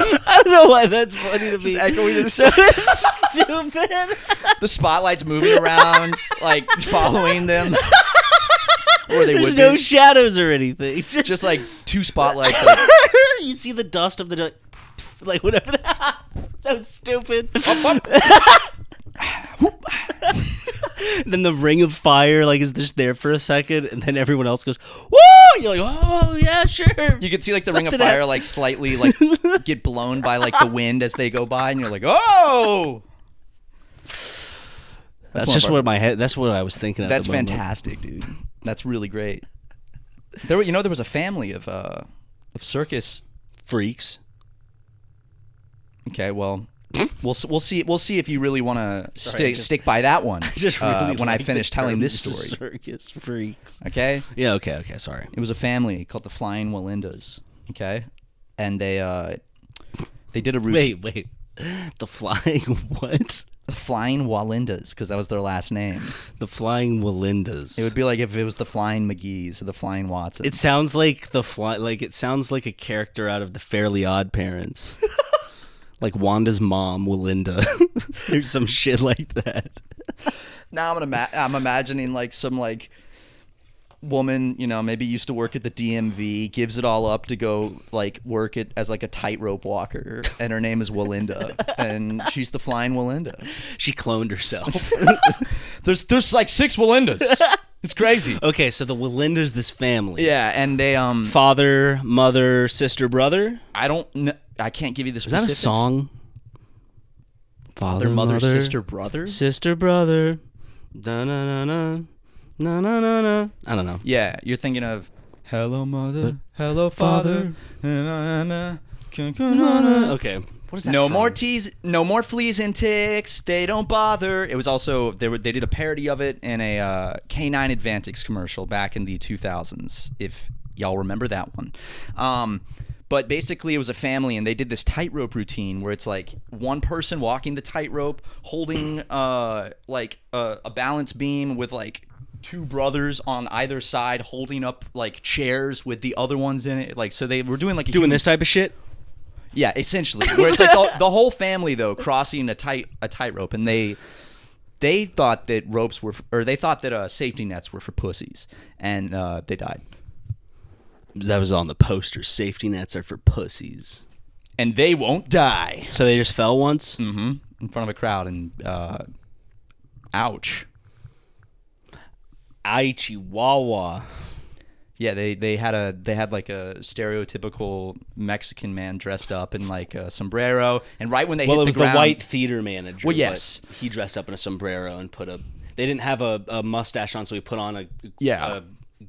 I don't know why that's funny to me. Just echoing it. So stupid. The spotlight's moving around, like following them. Or they There's no shadows or anything. Just like two spotlights. You see the dust of the like whatever. So stupid. Then the ring of fire is just there for a second, and then everyone else goes, "Woo!" You're like, "Oh yeah, sure." You can see like the ring of fire slightly get blown by the wind as they go by, and you're like, "Oh!" That's just what my head. That's what I was thinking. That's fantastic, dude. That's really great. There was a family of circus freaks. Okay, well. We'll see if you really want to stick by that one. Just really when I finish telling this story. Circus freaks. Okay. Yeah. Okay. Sorry. It was a family called the Flying Wallendas. Okay, and they did a routine. Wait. The flying what? Flying Walindas, because that was their last name. The Flying Walindas. It would be like if it was the Flying McGees or the Flying Watsons. It sounds like it sounds like a character out of the Fairly Odd Parents. Like Wanda's mom, Walinda. Or some shit like that. Now I'm imagining like some like woman, maybe used to work at the DMV, gives it all up to go like work it as like a tightrope walker, and her name is Walinda, and she's the Flying Walinda. She cloned herself. There's like 6 Walindas. It's crazy. Okay, so the Walindas, this family. Yeah, and they father, mother, sister, brother. I don't know. I can't give you the Is specifics. that a song? Father, mother, sister, brother. Sister, brother. Da na na na. Na na na na. I don't know. Yeah, you're thinking of hello mother, hello father. Okay. What is that? No more fleas and ticks. They don't bother. It was also they did a parody of it in a K9 Advantix commercial back in the 2000s. If y'all remember that one. But basically, it was a family, and they did this tightrope routine where it's like one person walking the tightrope, holding like a balance beam with like 2 brothers on either side, holding up like chairs with the other ones in it. Like, so they were doing like this type of shit. Yeah, essentially. Where it's like the whole family though crossing a tightrope, and they thought that they thought that safety nets were for pussies, and they died. That was on the poster. Safety nets are for pussies. And they won't die. So they just fell once? Mm-hmm. In front of a crowd, and ouch. Ay chihuahua. Yeah, they had like a stereotypical Mexican man dressed up in like a sombrero, and right when they hit the ground... Well, it was the white theater manager. Well, yes. He dressed up in a sombrero and they didn't have a mustache on, so he put on a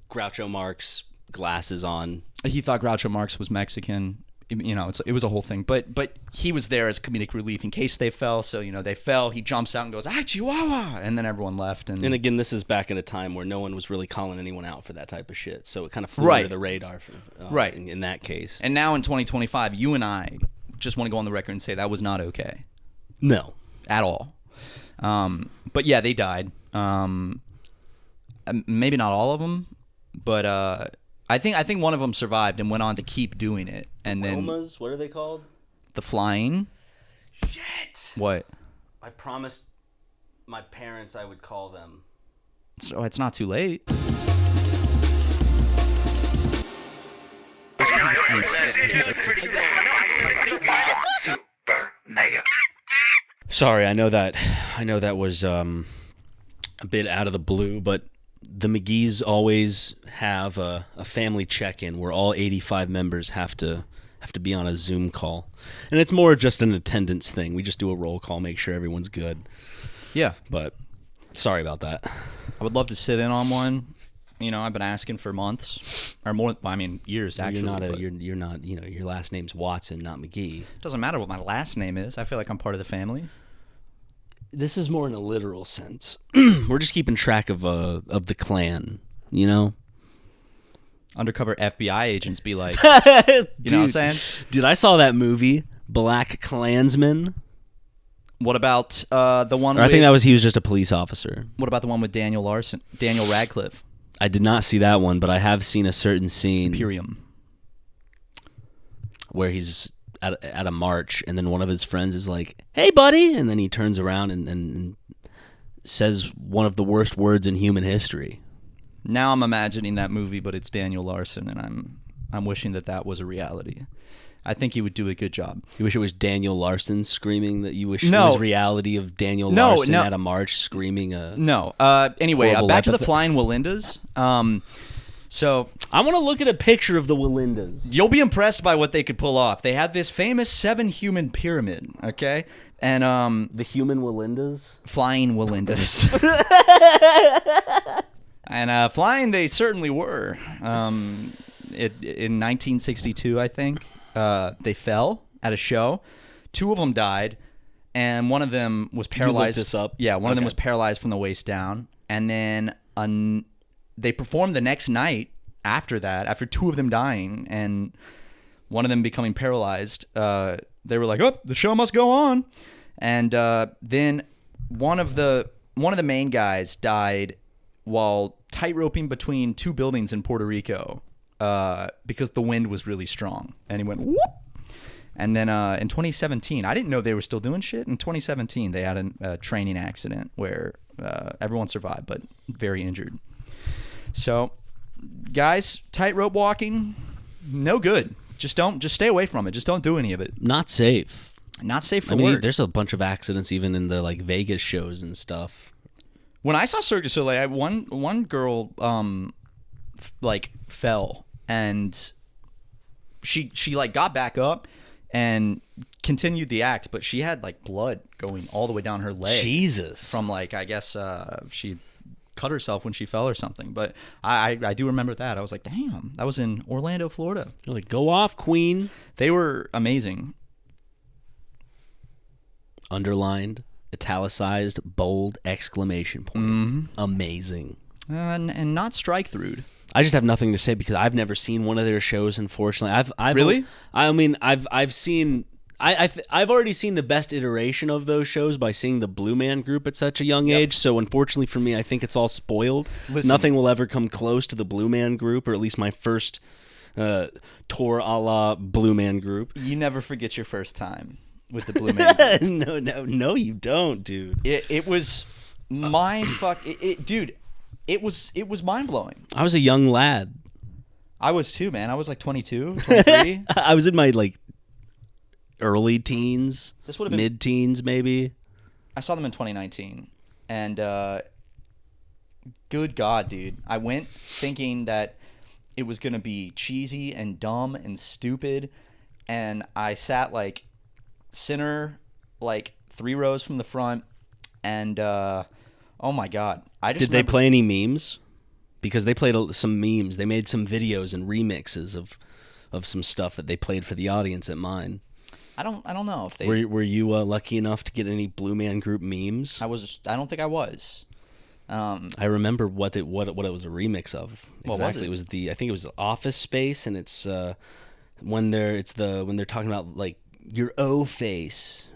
Groucho Marx glasses on. He thought Groucho Marx was Mexican. It was a whole thing. But he was there as comedic relief in case they fell. So, they fell. He jumps out and goes, "Ah, Chihuahua!" And then everyone left. And again, this is back in a time where no one was really calling anyone out for that type of shit. So it kind of flew under the radar in that case. And now in 2025, you and I just want to go on the record and say that was not okay. No. At all. But yeah, they died. Maybe not all of them, but... I think one of them survived and went on to keep doing it, and then Romas, what are they called? The Flying. Shit. What? I promised my parents I would call them. So it's not too late. Sorry, I know that was a bit out of the blue, but the McGees always have a family check-in where all 85 members have to be on a Zoom call. And it's more just an attendance thing. We just do a roll call, make sure everyone's good. Yeah. But sorry about that. I would love to sit in on one. I've been asking for months or more. I mean, years actually. You're not. Your last name's Watson, not McGee. Doesn't matter what my last name is. I feel like I'm part of the family. This is more in a literal sense. We're just keeping track of the clan, Undercover FBI agents be like, you know what I'm saying? Dude, I saw that movie, Black Klansman. What about the one? I think he was just a police officer. What about the one with Daniel Radcliffe? I did not see that one, but I have seen a certain scene. Imperium. Where he's at a march, and then one of his friends is like, "Hey, buddy," and then he turns around and says one of the worst words in human history. Now I'm imagining that movie, but it's Daniel Larson, and I'm wishing that was a reality. I think he would do a good job. You wish it was Daniel Larson screaming that? You wish it was reality of Daniel Larson at a march screaming a... No. Anyway, back to the Flying Walindas. So I want to look at a picture of the Walindas. You'll be impressed by what they could pull off. They had this famous 7-human pyramid, okay? And the human Walindas? Flying Walindas. And flying they certainly were. In 1962, I think, they fell at a show. 2 of them died, and one of them was paralyzed. You looked this up? Yeah, one of them was paralyzed from the waist down. And then they performed the next night after that, after 2 of them dying and one of them becoming paralyzed. They were like, "Oh, the show must go on." And then one of the main guys died while tightroping between two buildings in Puerto Rico because the wind was really strong, and he went whoop. And then in 2017, I didn't know they were still doing shit. In 2017, they had a training accident where everyone survived, but very injured. So, guys, tightrope walking, no good. Just stay away from it. Just don't do any of it. Not safe. Not safe for I mean, work. there's a bunch of accidents even in the like Vegas shows and stuff. When I saw Cirque du Soleil, one girl like fell, and she like got back up and continued the act, but she had like blood going all the way down her leg. Jesus. From like, I guess she cut herself when she fell or something. But I do remember that. I was like, damn, that was in Orlando, Florida. You're like, go off, Queen. They were amazing. Underlined, italicized, bold, exclamation point. Mm-hmm. Amazing. And not strike through. I just have nothing to say because I've never seen one of their shows. Unfortunately, I've Really? I mean, I've seen. I've already seen the best iteration of those shows by seeing the Blue Man Group at such a young age. So unfortunately for me, I think it's all spoiled. Listen. Nothing will ever come close to the Blue Man Group, or at least my first tour a la Blue Man Group. You never forget your first time with the Blue Man Group. No, you don't, dude. It was dude. It was mind blowing. I was a young lad. I was too, man. I was like 22, 23. I was in my like early teens, This would have been mid-teens, maybe. I saw them in 2019, and good God, dude. I went thinking that it was going to be cheesy and dumb and stupid, and I sat like center, like 3 rows from the front, and oh my God. Did they play any memes? Because they played some memes. They made some videos and remixes of some stuff that they played for the audience at mine. I don't know if they Were you lucky enough to get any Blue Man Group memes? I don't think I was. I remember what it was a remix of. What was Exactly. it? It was I think it was Office Space, and it's when they're talking about like your O face,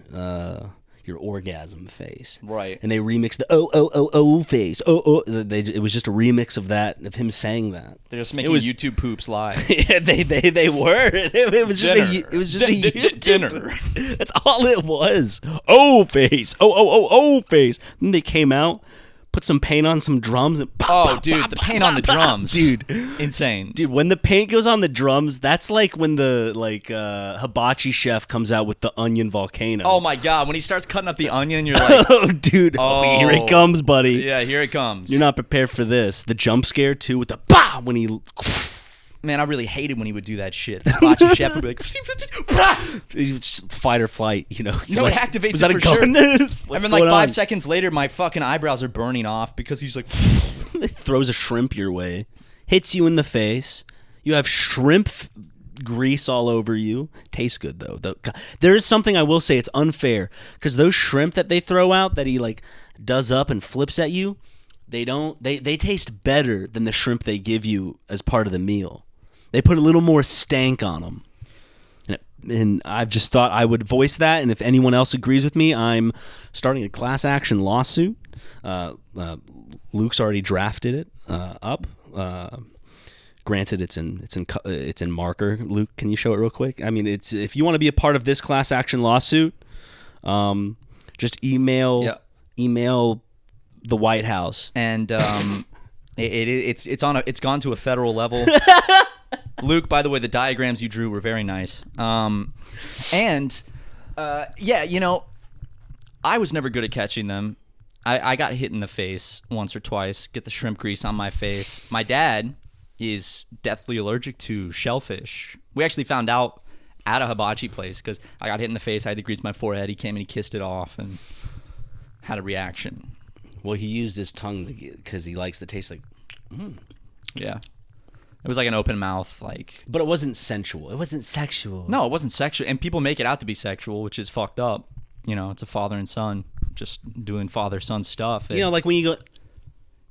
your orgasm face, Right. And they remixed the O face. It was just a remix of that, of him saying that. They're just making was- YouTube poops live. Yeah, they were. It was just Dinner. it was just a YouTube Dinner. That's all it was. Oh face. Oh face. Then they came out, put some paint on some drums, and Oh, dude, the paint on the drums, dude. insane. Dude, when the paint goes on the drums, that's like when the Hibachi Chef comes out with the onion volcano. Oh my God, when he starts cutting up the onion, you're like, Oh, dude. Oh, here it comes, buddy. yeah, here it comes. You're not prepared for this. The jump scare too with the bah when he. Man, I really hated when he would do that shit. The Hibachi Chef would be like, It's just fight or flight, you know. no, Like, it activates was that it a for sure. gun? And What's then like going 5 on? seconds later, my fucking eyebrows are burning off because he's like, Throws a shrimp your way, hits you in the face. You have shrimp grease all over you. Tastes good though. There is something I will say, it's unfair because those shrimp that they throw out that he like does up and flips at you, they taste better than the shrimp they give you as part of the meal. They put a little more stank on them. And I've just thought I would voice that, and if anyone else agrees with me, I'm starting a class action lawsuit. Luke's already drafted it up. Granted, it's in marker. Luke, can you show it real quick? I mean, it's if you want to be a part of this class action lawsuit, just email the White House. and it's gone to a federal level. Luke, by the way, the diagrams you drew were very nice. Yeah, you know, I was never good at catching them. I got hit in the face once or twice, get the shrimp grease on my face. My dad is deathly allergic to shellfish. We actually found out at a hibachi place because I got hit in the face. I had to grease my forehead. He came and he kissed it off and had a reaction. Well, he used his tongue because he likes the taste like. Yeah. It was like an open mouth, like... But it wasn't sensual. It wasn't sexual. No, it wasn't sexual. And people make it out to be sexual, which is fucked up. You know, it's a father and son just doing father-son stuff. You know, like when you go...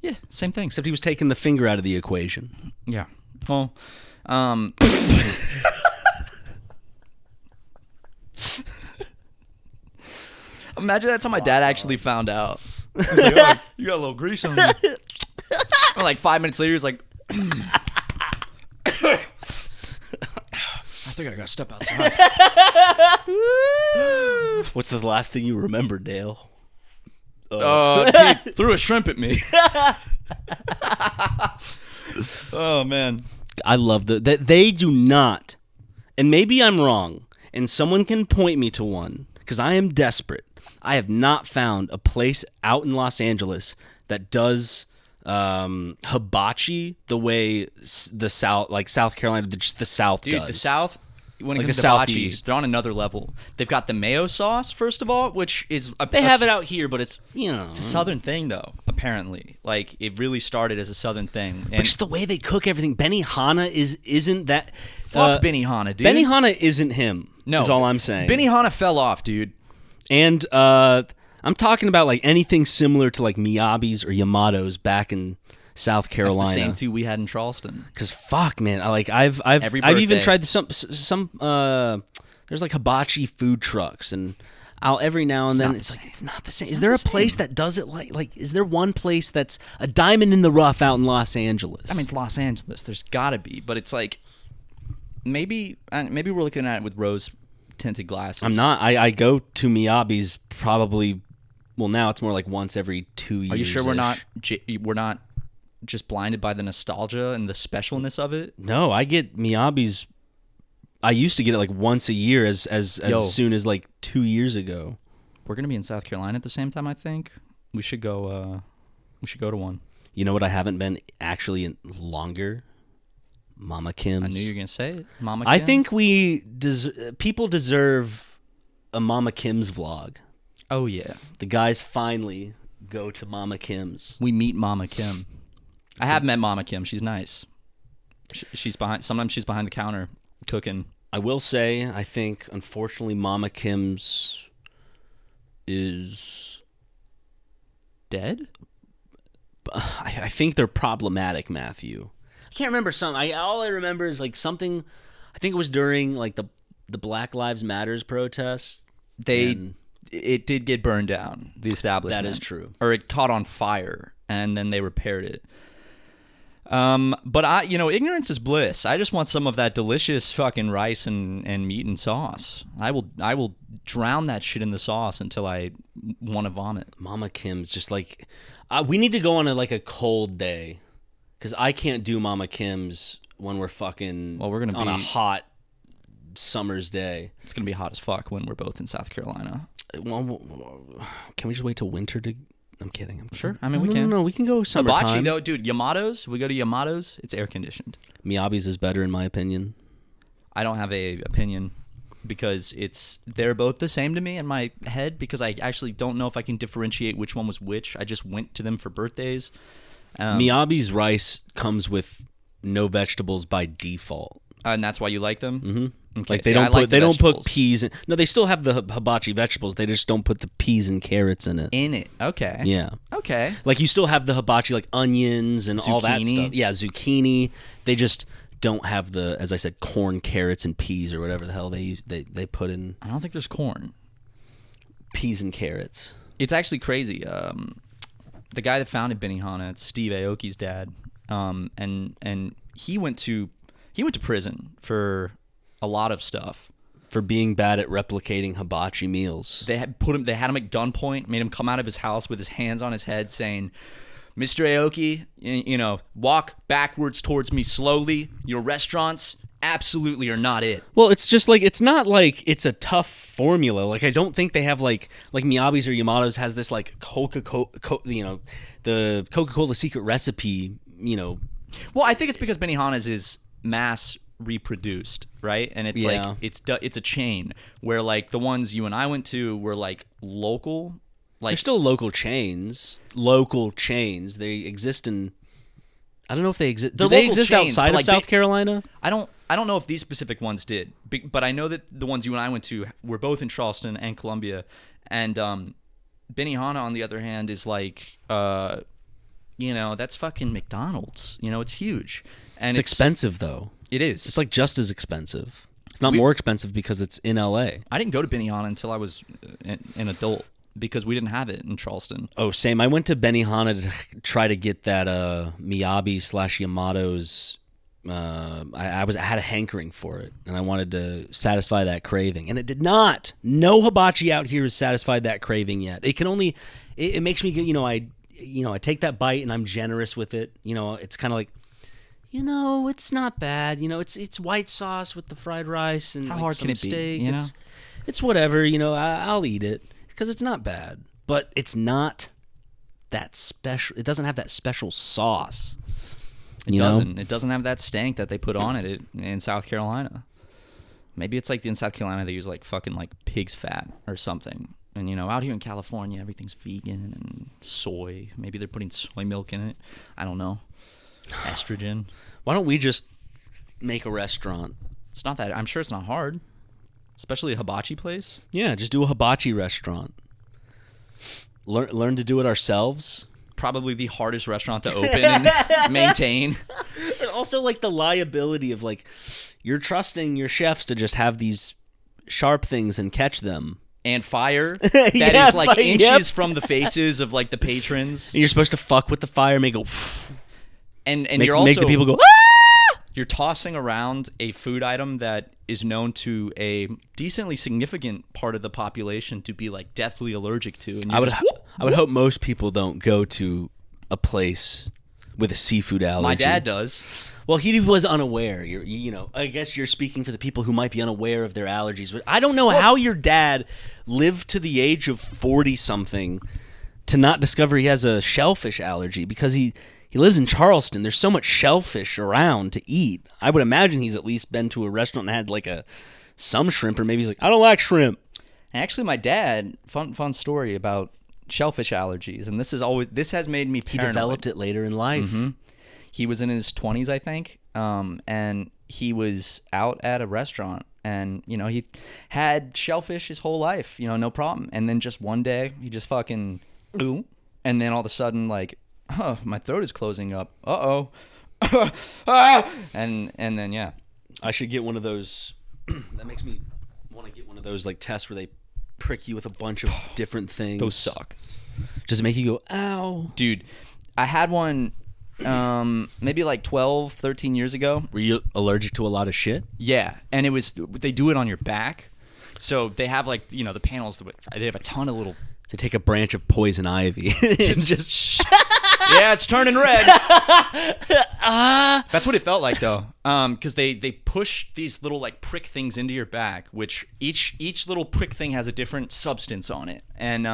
Yeah, same thing. Except he was taking the finger out of the equation. Yeah. Well, Imagine that's how my dad actually found out. He's like, "Oh, you got a little grease on you." And like 5 minutes later, he's like, I think I gotta step outside. What's the last thing you remember, Dale? Dude, threw a shrimp at me. Oh, man. I love that they do not, and maybe I'm wrong, and someone can point me to one, because I am desperate. I have not found a place out in Los Angeles that does hibachi the way the South, like South Carolina, just the South Dude, does. the South, when it Like comes the to hibachi, Southeast. they're on another level. They've got the mayo sauce, first of all, which is... They have it out here, but it's, It's a Southern thing, though, apparently. Like, it really started as a Southern thing. But And just the way they cook everything. Ʞᴜ isn't that... fuck Ʞᴜ, dude. Ʞᴜ isn't him, No. is all I'm saying. Ʞᴜ fell off, dude. And I'm talking about like anything similar to like Miyabi's or Yamato's back in South That's Carolina. the same two we had in Charleston. Cause fuck, man, I've Every even birthday. tried some. There's like hibachi food trucks, and I'll every now and then not the it's like same. it's not the same. Is there a place that does it like? Is there one place that's a diamond in the rough out in Los Angeles? I mean, it's Los Angeles. There's gotta be, but it's like maybe we're looking at it with rose-tinted glasses. I'm not. I go to Miyabi's probably. Well, now it's more like once every 2 years. Are you sure we're not just blinded by the nostalgia and the specialness of it? No, I get Miyabi's. I used to get it like once a year, as Yo. soon as like 2 years ago. We're gonna be in South Carolina at the same time. I think we should go. We should go to one. You know what? I haven't been actually in longer. Mama Kim's. I knew you were gonna say it, Mama. I Kim's. think people deserve a Mama Kim's vlog. Oh yeah, The guys finally go to Mama Kim's. we meet Mama Kim. I have met Mama Kim. She's nice. She's behind. Sometimes she's behind the counter cooking. I will say, I think, unfortunately, Mama Kim's is... Dead? I think they're problematic, Matthew. I can't remember something. All I remember is like something... I think it was during like the Black Lives Matters protest. It did get burned down, the establishment. That is true. Or it caught on fire, and then they repaired it. But ignorance is bliss. I just want some of that delicious fucking rice and meat and sauce. I will drown that shit in the sauce until I want to vomit. Mama Kim's just like... we need to go on a cold day, because I can't do Mama Kim's when we're fucking Well, we're gonna on a be- hot summer's day. It's gonna be hot as fuck when we're both in South Carolina. Well, can we just wait till winter to... I'm kidding. Sure. I mean, we can. No, we can go summertime. Hibachi though, dude. Yamato's. We go to Yamato's. It's air conditioned. Miyabi's is better in my opinion. I don't have a opinion because they're both the same to me in my head because I actually don't know if I can differentiate which one was which. I just went to them for birthdays. Miyabi's rice comes with no vegetables by default. And that's why you like them? Mm-hmm. Okay, Like they see, I don't like the put vegetables. peas in. No, they still have the hibachi vegetables. They just don't put the peas and carrots in it. in it. Okay. Yeah. Okay. Like you still have the hibachi like onions and all that Zucchini. stuff. Yeah, zucchini. They just don't have the, as I said, corn, carrots, and peas or whatever the hell they put in. I don't think there's corn. Peas and carrots. It's actually crazy. The guy that founded Ʞᴜ, it's Steve Aoki's dad. And he went to prison for a lot of stuff. For being bad at replicating hibachi meals. They had him at gunpoint, made him come out of his house with his hands on his head, saying, "Mr. Aoki, walk backwards towards me slowly. Your restaurants absolutely are not it." Well, it's just like, it's not like it's a tough formula. Like I don't think they have like Miyabi's or Yamato's has this like the Coca-Cola secret recipe. Well, I think it's because Ʞᴜ's is mass reproduced, right? And it's Yeah. like it's a chain where like the ones you and I went to were like local, like They're still local chains. They exist in. I don't know if they exist. Do They're they local exist chains, outside but, of like, South Carolina? I don't know if these specific ones did, but I know that the ones you and I went to were both in Charleston and Columbia, and Ʞᴜ on the other hand is like that's fucking McDonald's. It's huge, and It's expensive though. It is. It's like just as expensive. If not more expensive because it's in LA. I didn't go to Ʞᴜ until I was an adult. because we didn't have it in Charleston. Oh, same. I went to Benihana to try to get that Miyabi/Yamato's. I had a hankering for it, and I wanted to satisfy that craving, and it did not. No hibachi out here has satisfied that craving yet. It can only. It makes me. I take that bite and I'm generous with it. It's kind of like. It's not bad. It's white sauce with the fried rice and How hard some can it be, steak. It's whatever. I'll eat it because it's not bad, but it's not that special. It doesn't have that special sauce. It doesn't. It doesn't have that stank that they put on it in South Carolina. Maybe it's like in South Carolina they use like fucking like pig's fat or something. And out here in California everything's vegan and soy. Maybe they're putting soy milk in it. I don't know. Estrogen. Why don't we just make a restaurant? It's not that. I'm sure it's not hard. Especially a hibachi place. Yeah, just do a hibachi restaurant. Learn to do it ourselves. Probably the hardest restaurant to open and maintain. And also like the liability of like you're trusting your chefs to just have these sharp things and catch them. And fire that is like inches from the faces of like the patrons. And you're supposed to fuck with the fire, make it go and make, you're also make the people go ah! You're tossing around a food item that is known to a decently significant part of the population to be like deathly allergic to. And I would hope most people don't go to a place with a seafood allergy. My dad does. Well, he was unaware. I guess you're speaking for the people who might be unaware of their allergies. But I don't know how your dad lived to the age of 40-something to not discover he has a shellfish allergy because he lives in Charleston. There's so much shellfish around to eat. I would imagine he's at least been to a restaurant and had like some shrimp, or maybe he's like, I don't like shrimp. And actually, my dad, fun story about shellfish allergies, and this has made me paranoid. He developed it later in life. Mm-hmm. He was in his 20s, I think, and he was out at a restaurant, and he had shellfish his whole life, no problem. And then just one day, he just fucking, and then all of a sudden, like, oh, my throat is closing up. Uh-oh. and then, yeah. I should get one of those. That makes me want to get one of those like tests where they prick you with a bunch of different things. Those suck. Does it make you go, ow? Dude, I had one maybe like 12, 13 years ago. Were you allergic to a lot of shit? Yeah, and they do it on your back. So they have like, the panels, they have a ton of little... They take a branch of poison ivy and just... Yeah, it's turning red. That's what it felt like, though, because they push these little like prick things into your back, which each little prick thing has a different substance on it, and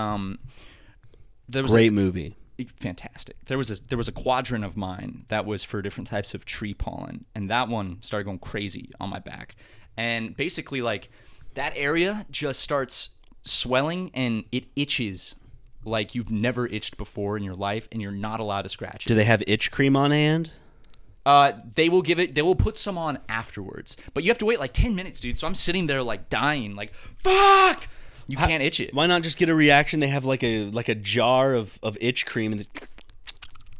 there was great movie, fantastic. There was a quadrant of mine that was for different types of tree pollen, and that one started going crazy on my back, and basically like that area just starts swelling and it itches like you've never itched before in your life, and you're not allowed to scratch it. Do they have itch cream on hand? They will put some on afterwards, but you have to wait like 10 minutes, dude. So I'm sitting there like dying, like, fuck! You can't itch it. Why not just get a reaction? They have like a jar of itch cream and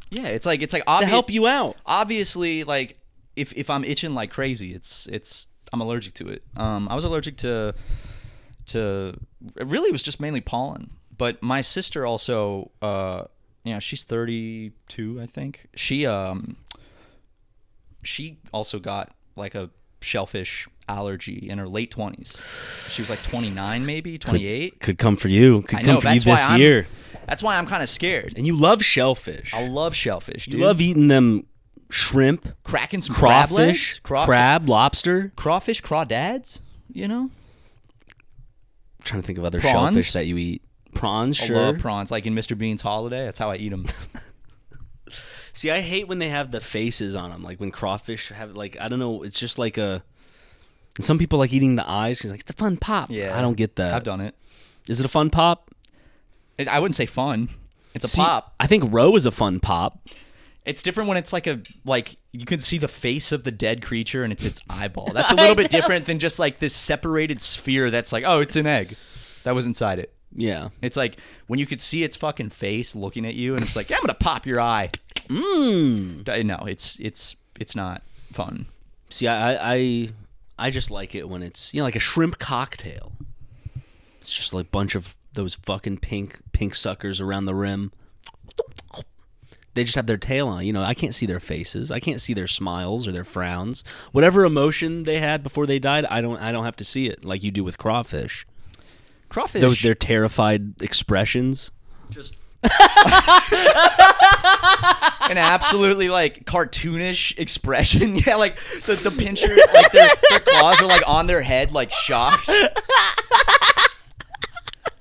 yeah, it's like to obvious, help you out. Obviously, like if I'm itching like crazy, it's I'm allergic to it. I was allergic to really it was just mainly pollen. But my sister also, she's 32, I think. She also got like a shellfish allergy in her late 20s. She was like 29, maybe 28. Could come for you. Could come for you this year. That's why I'm kind of scared. And you love shellfish. I love shellfish, dude. You love eating them shrimp, cracking some crawfish, crab, lobster, crawfish, crawdads. I'm trying to think of other prawns? Shellfish that you eat. Prawns, sure. I love prawns. Like in Mr. Bean's Holiday, that's how I eat them. See, I hate when they have the faces on them. Like when crawfish have, like, I don't know, it's just like a... And some people like eating the eyes because like, it's a fun pop. Yeah. I don't get that. I've done it. Is it a fun pop? I wouldn't say fun. It's a pop. I think roe is a fun pop. It's different when it's like you can see the face of the dead creature and it's its eyeball. That's a little bit different than just like this separated sphere that's like, oh, it's an egg that was inside it. Yeah. It's like when you could see its fucking face looking at you and it's like, yeah, I'm going to pop your eye. No, it's not fun. See, I just like it when it's, like a shrimp cocktail. It's just like a bunch of those fucking pink suckers around the rim. They just have their tail on. You know, I can't see their faces. I can't see their smiles or their frowns. Whatever emotion they had before they died, I don't have to see it like you do with crawfish. Crawfish. Those their terrified expressions. Just an absolutely like cartoonish expression. Yeah, like the pinchers, like their claws are like on their head, like shocked.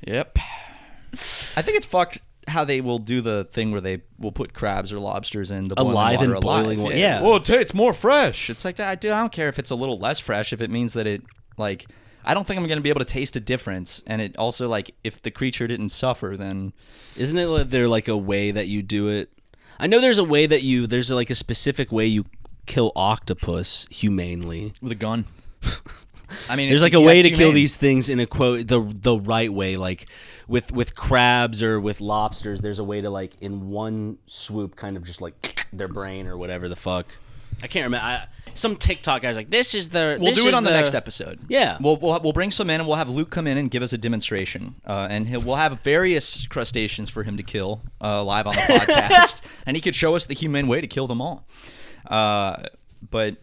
Yep. I think it's fucked how they will do the thing where they will put crabs or lobsters in the boiling Alive water and boiling water. Yeah. Well, it's more fresh. It's like, dude, I don't care if it's a little less fresh if it means that it, like, I don't think I'm going to be able to taste a difference. And it also, like, if the creature didn't suffer, then... Isn't it like there like a way that you do it? I know there's a way that there's like a specific way you kill octopus humanely. With a gun. I mean, there's like a way to kill these things in a quote the right way, like with crabs or with lobsters. There's a way to like in one swoop kind of just like their brain or whatever the fuck. I can't remember. Some TikTok guy's like, this is the. We'll do it on the next episode. Yeah, we'll bring some in and we'll have Luke come in and give us a demonstration, and we'll have various crustaceans for him to kill live on the podcast, and he could show us the humane way to kill them all. But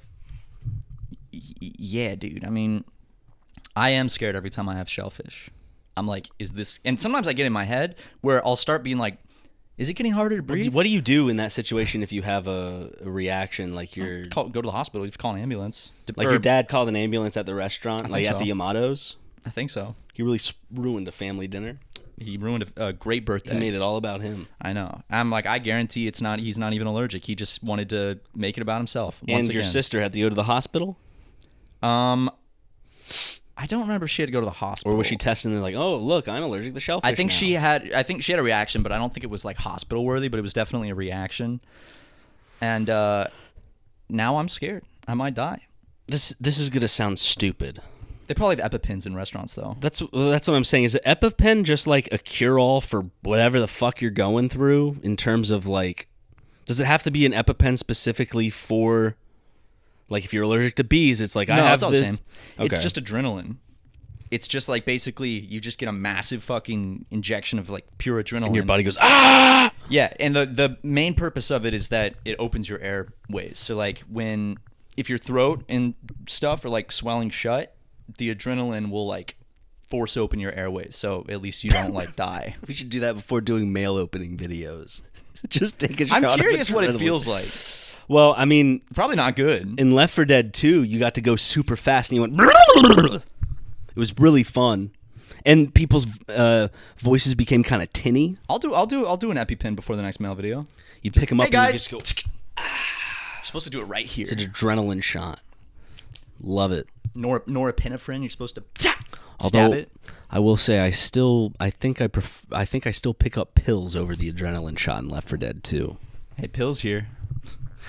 yeah, dude. I mean, I am scared every time I have shellfish. I'm like, is this? And sometimes I get in my head where I'll start being like, is it getting harder to breathe? What do you do in that situation if you have a reaction like you're... Go to the hospital. You have to call an ambulance. Like your dad called an ambulance at the restaurant, like at the Yamato's? I think so. He really ruined a family dinner. He ruined a great birthday. He made it all about him. I know. I'm like, I guarantee he's not even allergic. He just wanted to make it about himself. And your sister had to go to the hospital? I don't remember if she had to go to the hospital. Or was she testing and like, oh, look, I'm allergic to shellfish I think now. she had a reaction, but I don't think it was like hospital worthy, but it was definitely a reaction. And now I'm scared. I might die. This is going to sound stupid. They probably have EpiPens in restaurants though. That's what I'm saying. Is EpiPen just like a cure-all for whatever the fuck you're going through in terms of like, does it have to be an EpiPen specifically for... Like, if you're allergic to bees, it's like, I have all this. The same. Okay. It's just adrenaline. It's just like, basically, you just get a massive fucking injection of, like, pure adrenaline. And your body goes, ah! Yeah, and the main purpose of it is that it opens your airways. So, like, if your throat and stuff are, like, swelling shut, the adrenaline will, like, force open your airways. So, at least you don't, like, die. We should do that before doing mail opening videos. Just take a shot. I'm curious what it feels like. Well, I mean... Probably not good. In Left 4 Dead 2, you got to go super fast and you went... It was really fun. And people's voices became kind of tinny. I'll do an EpiPen before the next mail video. You pick them up guys. and you just go... You're supposed to do it right here. It's an adrenaline shot. Love it. Norepinephrine, you're supposed to Although, stab it. I will say I think I still pick up pills over the adrenaline shot in Left 4 Dead 2. Hey, Pill's here.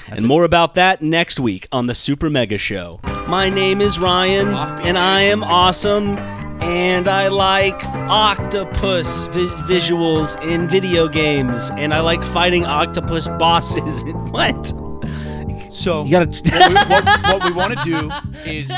And more about that next week on the Super Mega Show. My name is Ryan, and I am awesome, and I like octopus visuals in video games, and I like fighting octopus bosses. What? So You gotta. what we want to do is